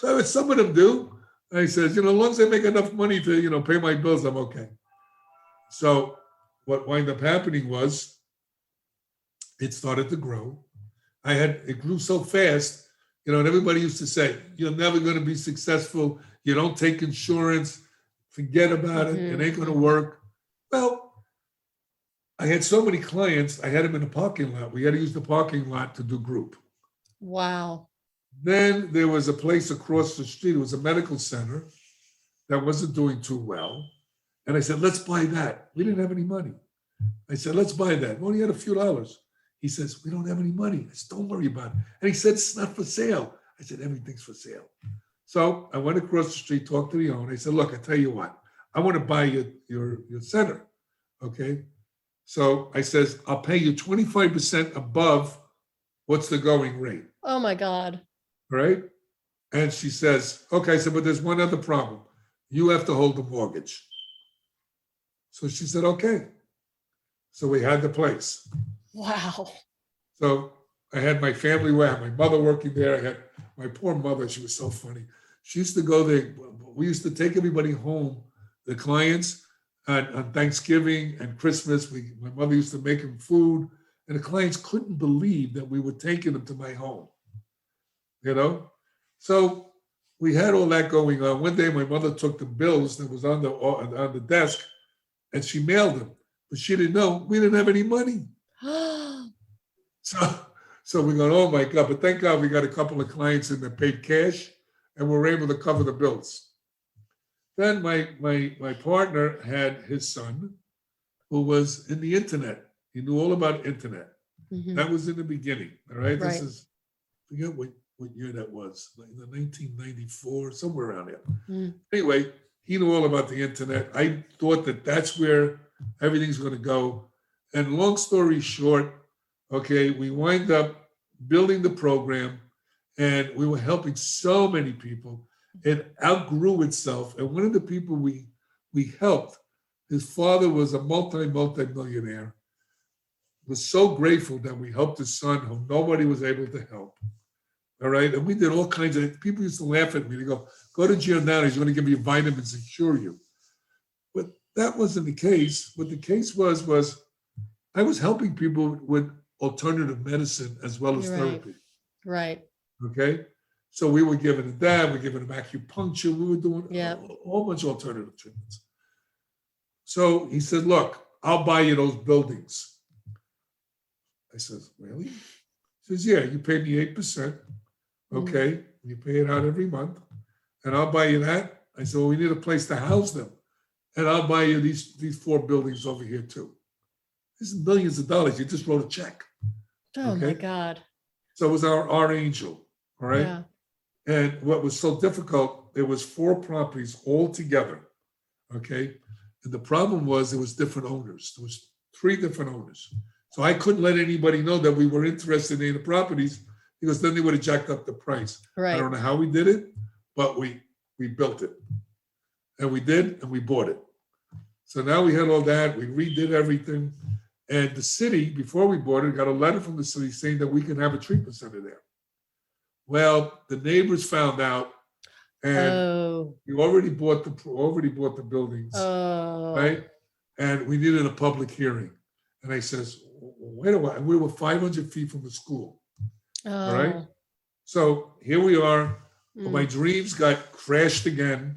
So some of them do. And he says, as long as I make enough money to, pay my bills, I'm okay. So what wound up happening was it started to grow. It grew so fast, and everybody used to say, you're never gonna be successful. You don't take insurance, forget about it, it ain't gonna work. Well, I had so many clients, I had them in the parking lot. We had to use the parking lot to do group. Wow. Then there was a place across the street. It was a medical center that wasn't doing too well. And I said, let's buy that. We didn't have any money. I said, let's buy that. We only had a few dollars. He says, we don't have any money. I said, don't worry about it. And he said, it's not for sale. I said, everything's for sale. So I went across the street, talked to the owner. I said, look, I tell you what, I want to buy your center, okay? So I says, I'll pay you 25% above what's the going rate. Oh my God. Right? And she says, okay, I said, but there's one other problem. You have to hold the mortgage. So she said, okay. So we had the place. Wow. So I had my family where I had my mother working there. I had my poor mother. She was so funny. She used to go there. We used to take everybody home, the clients, on Thanksgiving and Christmas. My mother used to make them food, and the clients couldn't believe that we were taking them to my home. So we had all that going on. One day, my mother took the bills that was on the desk, and she mailed them, but she didn't know we didn't have any money. So we go, oh my God! But thank God we got a couple of clients in that paid cash, and we were able to cover the bills. Then my partner had his son, who was in the internet. He knew all about internet. Mm-hmm. That was in the beginning. All right. This is, I forget what year that was, like in the 1994, somewhere around there. Mm. Anyway, he knew all about the internet. I thought that's where everything's going to go. And long story short, okay, we wind up building the program, and we were helping so many people. It outgrew itself. And one of the people we helped, his father was a multimillionaire, was so grateful that we helped his son who nobody was able to help. All right. And we did all kinds of, people used to laugh at me. They go to Giordano, he's going to give you vitamins and cure you. But that wasn't the case. What the case was I was helping people with alternative medicine as well as therapy. Right. Okay. So we were giving it that, we're giving them acupuncture, we were doing a whole bunch of alternative treatments. So he said, look, I'll buy you those buildings. I said, really? He says, yeah, you pay me 8%. Okay. Mm-hmm. You pay it out every month. And I'll buy you that. I said, well, we need a place to house them. And I'll buy you these 4 buildings over here too. This is millions of dollars. You just wrote a check. Oh my God. So it was our angel. All right. Yeah. And what was so difficult, there was 4 properties all together, okay? And the problem was there was different owners. There was 3 different owners. So I couldn't let anybody know that we were interested in the properties because then they would have jacked up the price. Right. I don't know how we did it, but we built it. And we did, and we bought it. So now we had all that, we redid everything. And the city, before we bought it, got a letter from the city saying that we can have a treatment center there. Well, the neighbors found out, and we already bought the buildings, right? And we needed a public hearing. And I says, wait a while, we were 500 feet from the school, all right? So here we are, my dreams got crashed again,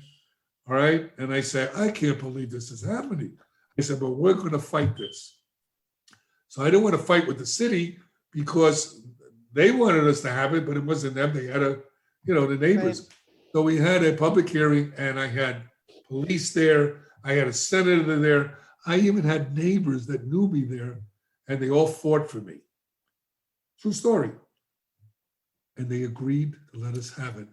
all right? And I said, I can't believe this is happening. I said, but we're gonna fight this. So I didn't want to fight with the city because they wanted us to have it, but it wasn't them. They had the neighbors. Right. So we had a public hearing and I had police there. I had a senator there. I even had neighbors that knew me there and they all fought for me. True story. And they agreed to let us have it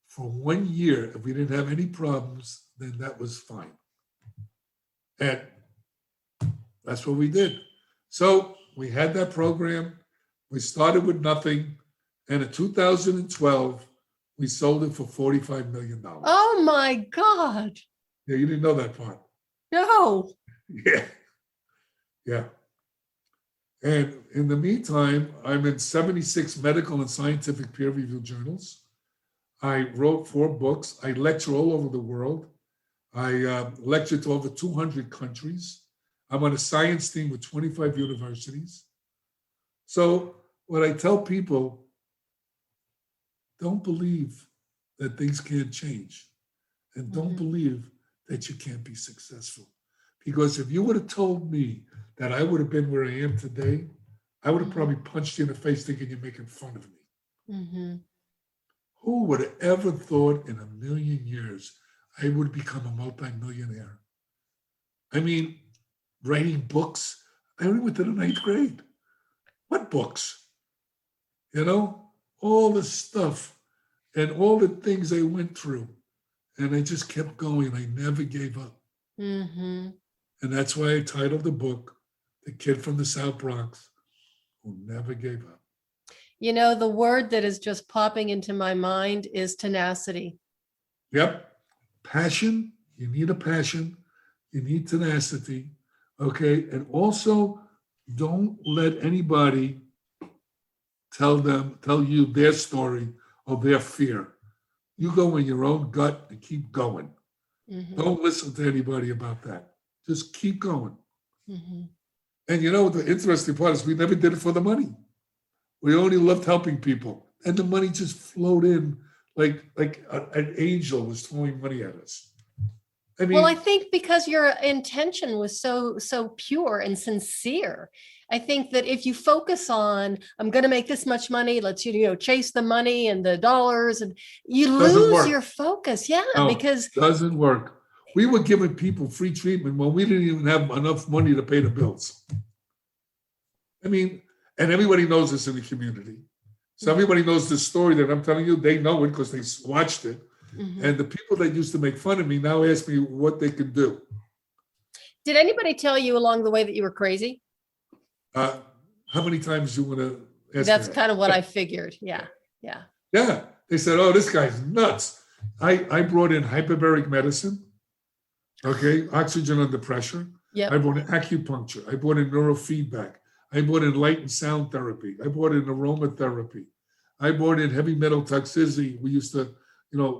for 1 year. If we didn't have any problems, then that was fine. And that's what we did. So we had that program. We started with nothing. And in 2012, we sold it for $45 million. Oh my God. Yeah, you didn't know that part. No. Yeah. Yeah. And in the meantime, I'm in 76 medical and scientific peer-reviewed journals. I wrote 4 books. I lecture all over the world. I lectured to over 200 countries. I'm on a science team with 25 universities. So what I tell people, don't believe that things can't change. And don't believe that you can't be successful. Because if you would have told me that I would have been where I am today, I would have probably punched you in the face thinking you're making fun of me. Who would have ever thought in a million years I would become a multimillionaire? I mean, writing books. I only went to the 9th grade. What books? You know, all the stuff and all the things I went through. And I just kept going. I never gave up. And that's why I titled the book, The Kid from the South Bronx Who Never Gave Up. You know, the word that is just popping into my mind is tenacity. Yep. Passion. You need a passion. You need tenacity. Okay. And also, don't let anybody tell you their story or their fear. You go in your own gut and keep going. Don't listen to anybody about that. Just keep going. And you know, the interesting part is we never did it for the money. We only loved helping people. And the money just flowed in like an angel was throwing money at us. I mean, well, I think because your intention was so pure and sincere. I think that if you focus on, I'm going to make this much money, let's chase the money and the dollars, and you lose your focus. Yeah, no, because it doesn't work. We were giving people free treatment when we didn't even have enough money to pay the bills. I mean, and everybody knows this in the community. So everybody knows this story that I'm telling you. They know it because they watched it. And the people that used to make fun of me now ask me what they can do. Did anybody tell you along the way that you were crazy? How many times you want to ask That's me kind of what I figured. Yeah. They said, oh, this guy's nuts. I brought in hyperbaric medicine, okay, oxygen under pressure. I brought in acupuncture. I brought in neurofeedback. I brought in light and sound therapy. I brought in aromatherapy. I brought in heavy metal toxicity. We used to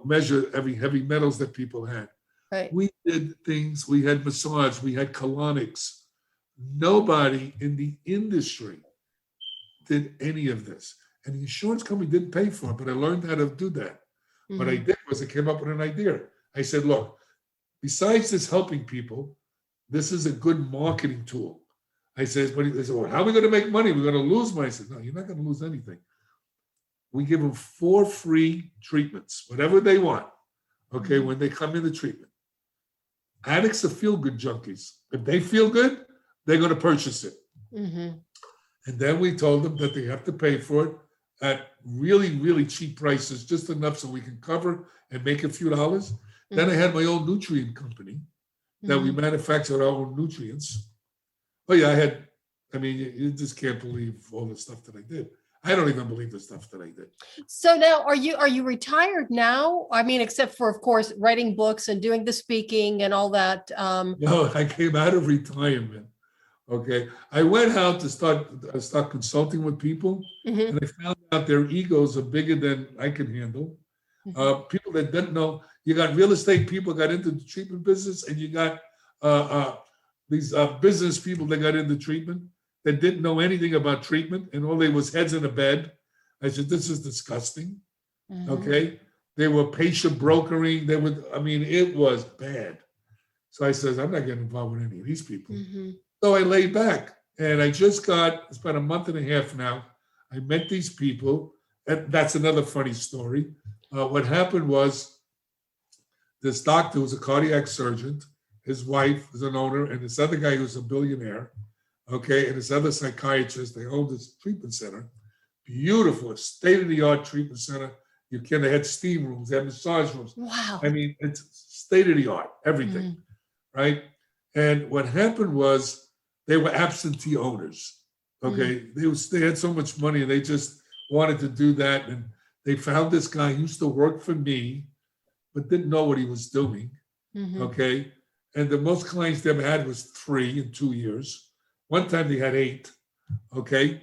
measure every heavy metals that people had. Right. We did things, we had massage, we had colonics. Nobody in the industry did any of this. And the insurance company didn't pay for it, but I learned how to do that. What I did was I came up with an idea. I said, look, besides this helping people, this is a good marketing tool. I said, well, how are we going to make money? We're going to lose money. I said, no, you're not going to lose anything. We give them 4 free treatments, whatever they want, okay, when they come in the treatment. Addicts are feel-good junkies. If they feel good, they're going to purchase it. And then we told them that they have to pay for it at really, really cheap prices, just enough so we can cover and make a few dollars. Then I had my own nutrient company that we manufactured our own nutrients. Oh yeah, I mean, you just can't believe all the stuff that I did. I don't even believe the stuff that I did. So now are you retired now? I mean, except for, of course, writing books and doing the speaking and all that. No, I came out of retirement. Okay. I went out to start consulting with people, and I found out their egos are bigger than I can handle. People that didn't know, you got real estate people got into the treatment business, and you got these business people that got into treatment that didn't know anything about treatment, and all they was heads in a bed. I said, this is disgusting. Okay. They were patient brokering. It was bad. So I said, I'm not getting involved with any of these people. So I laid back, and it's about a month and a half now. I met these people, and that's another funny story. What happened was this doctor was a cardiac surgeon, his wife was an owner, and this other guy who's a billionaire, okay, and this other psychiatrist, they owned this treatment center, beautiful, state-of-the-art treatment center. They had steam rooms, they had massage rooms. Wow. I mean, it's state-of-the-art, everything, right? And what happened was, they were absentee owners, okay? They had so much money, and they just wanted to do that. And they found this guy who used to work for me, but didn't know what he was doing, okay? And the most clients they ever had was 3 in 2 years. One time they had 8, okay?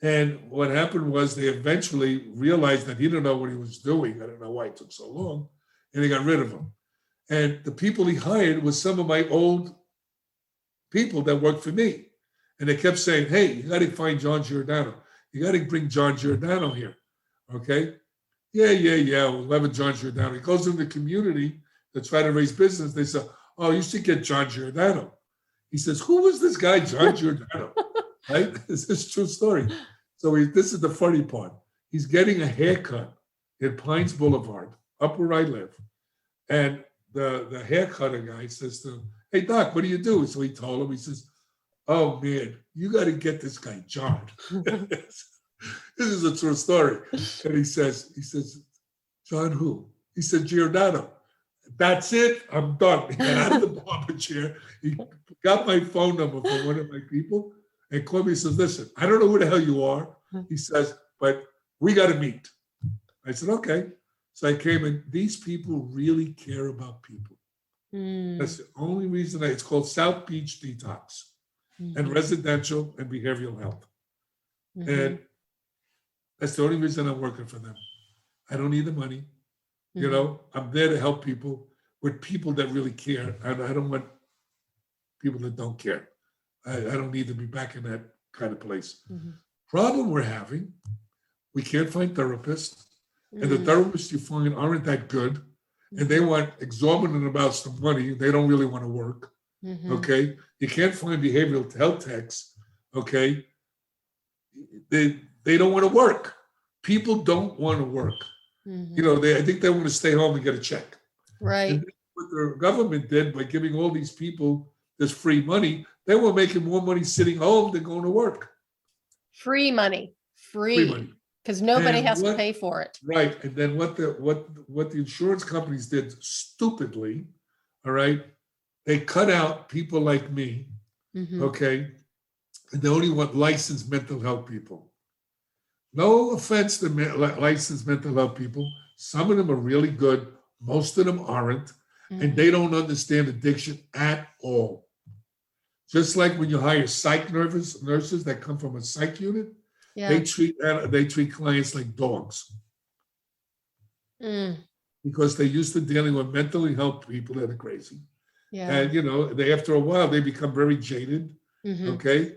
And what happened was they eventually realized that he didn't know what he was doing. I don't know why it took so long. And they got rid of him. And the people he hired was some of my old people that worked for me. And they kept saying, hey, you got to find John Giordano. You got to bring John Giordano here. Okay? Yeah. We'll have a John Giordano. He goes in the community to try to raise business. They say, oh, you should get John Giordano. He says, who was this guy, John Giordano? Right? This is a true story. So this is the funny part. He's getting a haircut in Pines Boulevard, up where I live. And the haircutter guy says to him, hey, Doc, what do you do? So he told him, he says, oh, man, you got to get this guy, John. This is a true story. And he says, John who? He said, Giordano. That's it. I'm done. He got out of the barber chair. He got my phone number from one of my people and called me and says, listen, I don't know who the hell you are. He says, but we got to meet. I said, okay. So I came in. These people really care about people. That's the only reason it's called South Beach Detox and residential and behavioral health. And that's the only reason I'm working for them. I don't need the money. You know, I'm there to help people with people that really care. And I don't want people that don't care. I don't need to be back in that kind of place. Problem we're having, we can't find therapists. And the therapists you find aren't that good. And they want exorbitant amounts of money. They don't really want to work. Okay. You can't find behavioral health techs. Okay. They don't want to work. People don't want to work. You know, I think they want to stay home and get a check. Right. And what the government did by giving all these people this free money, they were making more money sitting home than going to work. Free money. Free. Because nobody has to pay for it. Right. And then what the insurance companies did stupidly, all right, they cut out people like me, okay, and they only want licensed mental health people. No offense to licensed mental health people. Some of them are really good. Most of them aren't. And they don't understand addiction at all. Just like when you hire psych nurses that come from a psych unit, they treat clients like dogs. Because they're used to dealing with mentally health people that are crazy. And, you know, after a while, they become very jaded. Okay.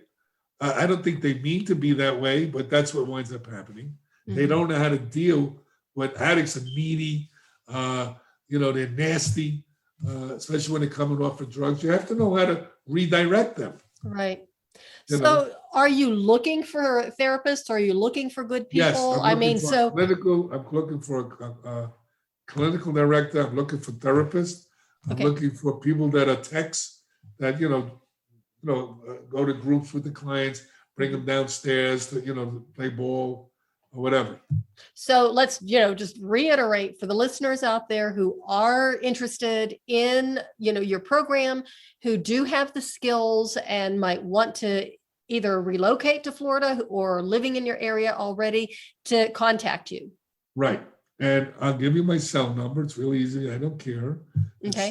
I don't think they mean to be that way, but that's what winds up happening. They don't know how to deal with addicts are needy. You know, they're nasty, especially when they're coming off of drugs. You have to know how to redirect them. Right. So are you looking for therapists? Are you looking for good people? Yes, I'm looking for a clinical director. I'm looking for therapists. I'm looking for people that are techs that, go to groups with the clients, bring them downstairs to, play ball, or whatever. So let's, just reiterate for the listeners out there who are interested in, your program, who do have the skills and might want to either relocate to Florida or living in your area already, to contact you. Right. And I'll give you my cell number. It's really easy. I don't care. It's Okay.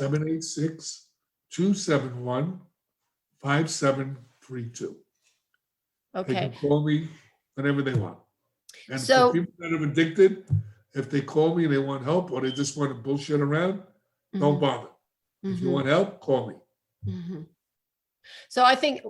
786-271-5732. Okay. They can call me whenever they want. And So- for people that are addicted, if they call me and they want help or they just want to bullshit around, don't bother. If you want help, call me. So I think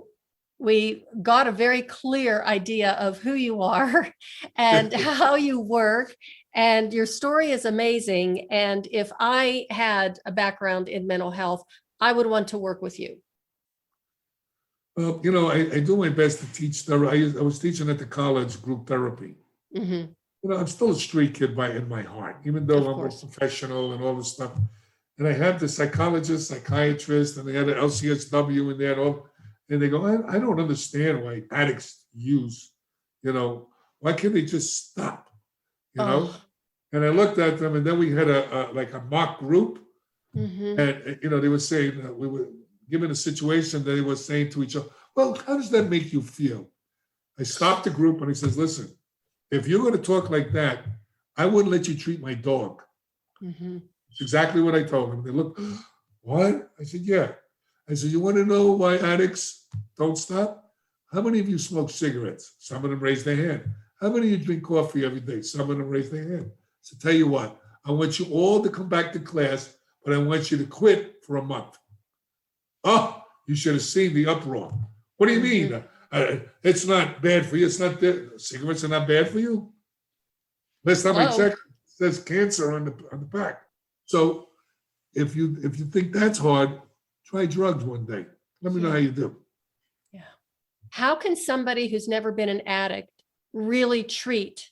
we got a very clear idea of who you are and how you work, and your story is amazing. And if I had a background in mental health, I would want to work with you. Well, I do my best to teach. I was teaching at the college group therapy. I'm still a street kid in my heart, even though I'm a professional and all this stuff. And I have the psychologist, psychiatrist, and they had an LCSW in there, and they go, I don't understand why addicts use, why can't they just stop, And I looked at them, and then we had a mock group, and they were saying we were given a situation that they were saying to each other, well, how does that make you feel? I stopped the group, and he says, listen, if you're going to talk like that, I wouldn't let you treat my dog. It's exactly what I told them. They looked, what? I said, yeah. I said, you want to know why addicts don't stop? How many of you smoke cigarettes? Some of them raise their hand. How many of you drink coffee every day? Some of them raise their hand. So tell you what, I want you all to come back to class, but I want you to quit for a month. Oh, you should have seen the uproar. What do you mean? It's not bad for you. Cigarettes are not bad for you. Last time I checked, it says cancer on the back. So if you think that's hard, try drugs one day. Let me know how you do. Yeah. How can somebody who's never been an addict really treat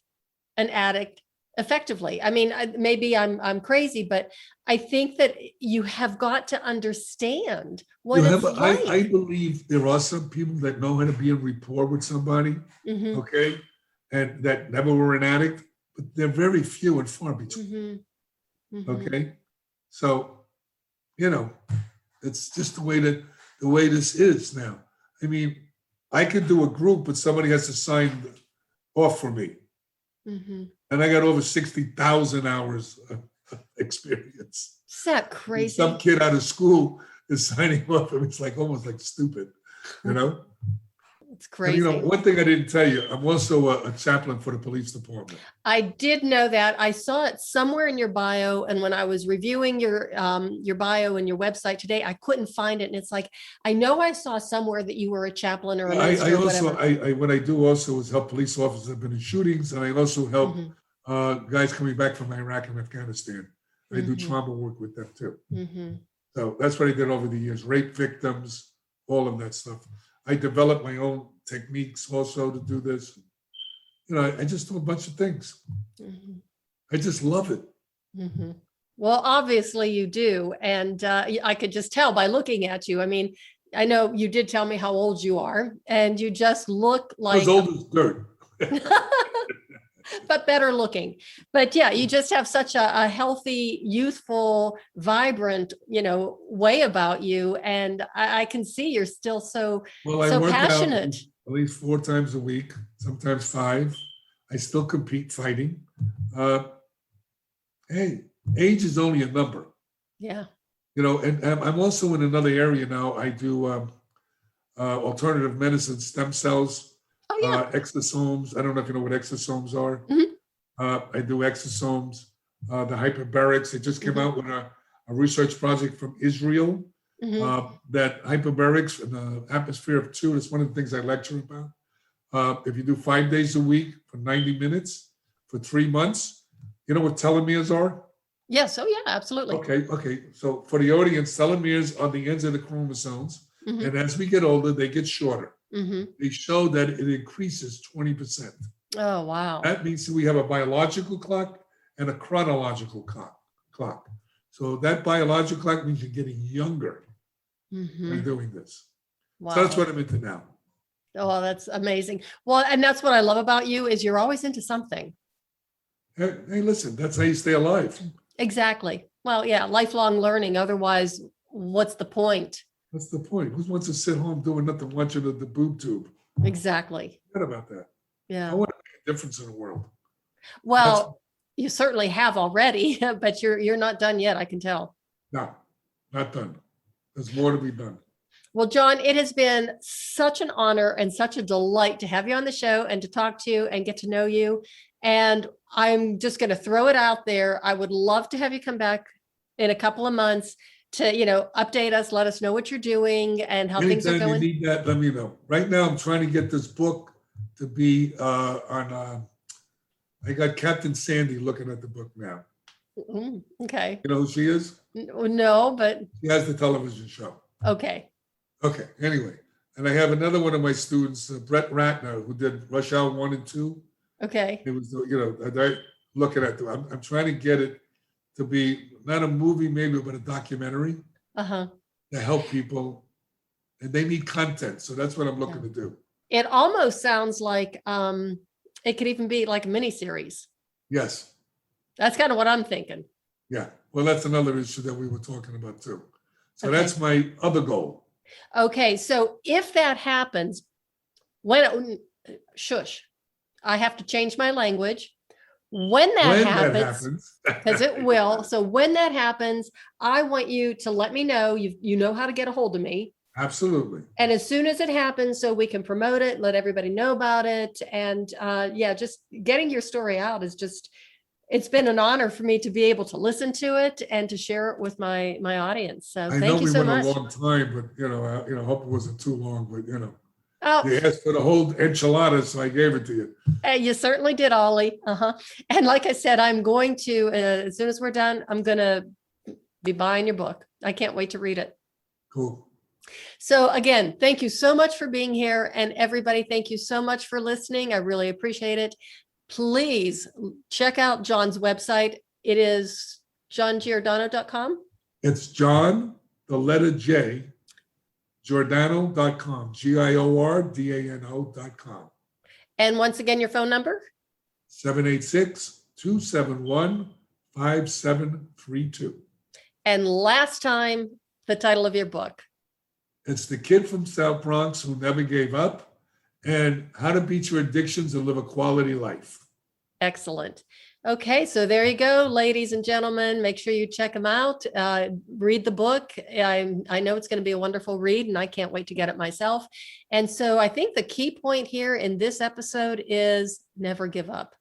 an addict effectively? I mean, maybe I'm crazy, but I think that you have got to understand what it's like. I believe there are some people that know how to be in rapport with somebody, okay, and that never were an addict, but they're very few and far between. Okay, so it's just the way this is now. I mean, I could do a group, but somebody has to sign off for me. And I got over 60,000 hours of experience. Is that crazy? And some kid out of school is signing off, and it's almost like stupid, It's crazy. And, one thing I didn't tell you, I'm also a chaplain for the police department. I did know that. I saw it somewhere in your bio, and when I was reviewing your bio and your website today, I couldn't find it. And it's like, I know I saw somewhere that you were a chaplain or a minister or whatever. What I do also is help police officers that have been in shootings, and I also help guys coming back from Iraq and Afghanistan. I do trauma work with them too. So that's what I did over the years. Rape victims, all of that stuff. I developed my own techniques also to do this. I just do a bunch of things. I just love it. Well, obviously you do. And I could just tell by looking at you. I mean, I know you did tell me how old you are, and you just look like— as old as dirt. But better looking. But yeah, you just have such a healthy, youthful, vibrant, way about you. And I can see you're still so passionate. At least 4 times a week, sometimes 5. I still compete fighting. Hey, age is only a number. Yeah. And I'm also in another area now. I do alternative medicine, stem cells. Exosomes. I don't know if you know what exosomes are. I do exosomes, the hyperbarics. They just came out with a research project from Israel that hyperbarics in the atmosphere of 2, that's one of the things I lecture about. If you do 5 days a week for 90 minutes for 3 months, you know what telomeres are? Yes. Oh, yeah, absolutely. Okay. So for the audience, telomeres are the ends of the chromosomes. And as we get older, they get shorter. They show that it increases 20%. Oh, wow. That means we have a biological clock and a chronological clock. So that biological clock means you're getting younger by doing this. Wow. So that's what I'm into now. Oh, that's amazing. Well, and that's what I love about you is you're always into something. Hey, listen, that's how you stay alive. Exactly. Well, yeah, lifelong learning. Otherwise, what's the point? That's the point. Who wants to sit home doing nothing, watching the boob tube? Exactly. Forget about that. I Yeah. want to make a difference in the world. Well, you certainly have already, but you're not done yet, I can tell. No, not done. There's more to be done. Well, John, it has been such an honor and such a delight to have you on the show and to talk to you and get to know you. And I'm just going to throw it out there. I would love to have you come back in a couple of months to, update us, let us know what you're doing and how things are Anytime going. you need that, let me know. Right now, I'm trying to get this book to be I got Captain Sandy looking at the book now. Okay. You know who she is? No, but. She has the television show. Okay. Okay, anyway. And I have another one of my students, Brett Ratner, who did Rush Hour 1 and 2. Okay. It was, they're looking at them. I'm trying to get it to be not a movie, maybe, but a documentary to help people. And they need content. So that's what I'm looking to do. It almost sounds like it could even be like a mini series. Yes. That's kind of what I'm thinking. Yeah. Well, that's another issue that we were talking about too. So that's my other goal. Okay. So if that happens, shush, I have to change my language. When that happens, because it will. So when that happens, I want you to let me know. You know how to get a hold of me. Absolutely. And as soon as it happens, so we can promote it, let everybody know about it. And just getting your story out is it's been an honor for me to be able to listen to it and to share it with my audience. So thank you so much. I know we went a long time, but I hope it wasn't too long, but Oh, you asked for the whole enchilada, so I gave it to you. You certainly did, Ollie. And like I said, I'm going to, as soon as we're done, I'm going to be buying your book. I can't wait to read it. Cool. So again, thank you so much for being here. And everybody, thank you so much for listening. I really appreciate it. Please check out John's website. It is johngiordano.com. It's John, the letter J, Giordano.com, Giordano.com. And once again, your phone number? 786-271-5732. And last time, the title of your book. It's The Kid from South Bronx Who Never Gave Up and How to Beat Your Addictions and Live a Quality Life. Excellent. Okay, so there you go, ladies and gentlemen. Make sure you check them out. Read the book. I know it's going to be a wonderful read, and I can't wait to get it myself. And so I think the key point here in this episode is never give up.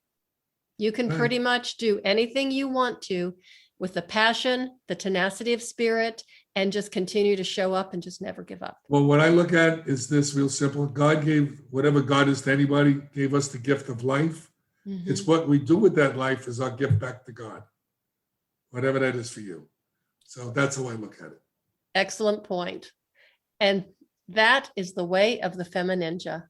You can pretty much do anything you want to with the passion, the tenacity of spirit, and just continue to show up and just never give up. Well, what I look at is this real simple. God gave whatever God is to anybody, gave us the gift of life. Mm-hmm. It's what we do with that life is our gift back to God, whatever that is for you. So that's how I look at it. Excellent point. And that is the way of the FemiNinja.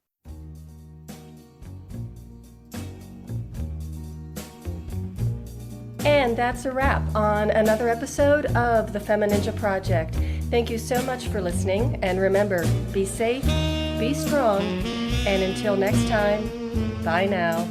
And that's a wrap on another episode of the FemiNinja Project. Thank you so much for listening. And remember, be safe, be strong, and until next time, bye now.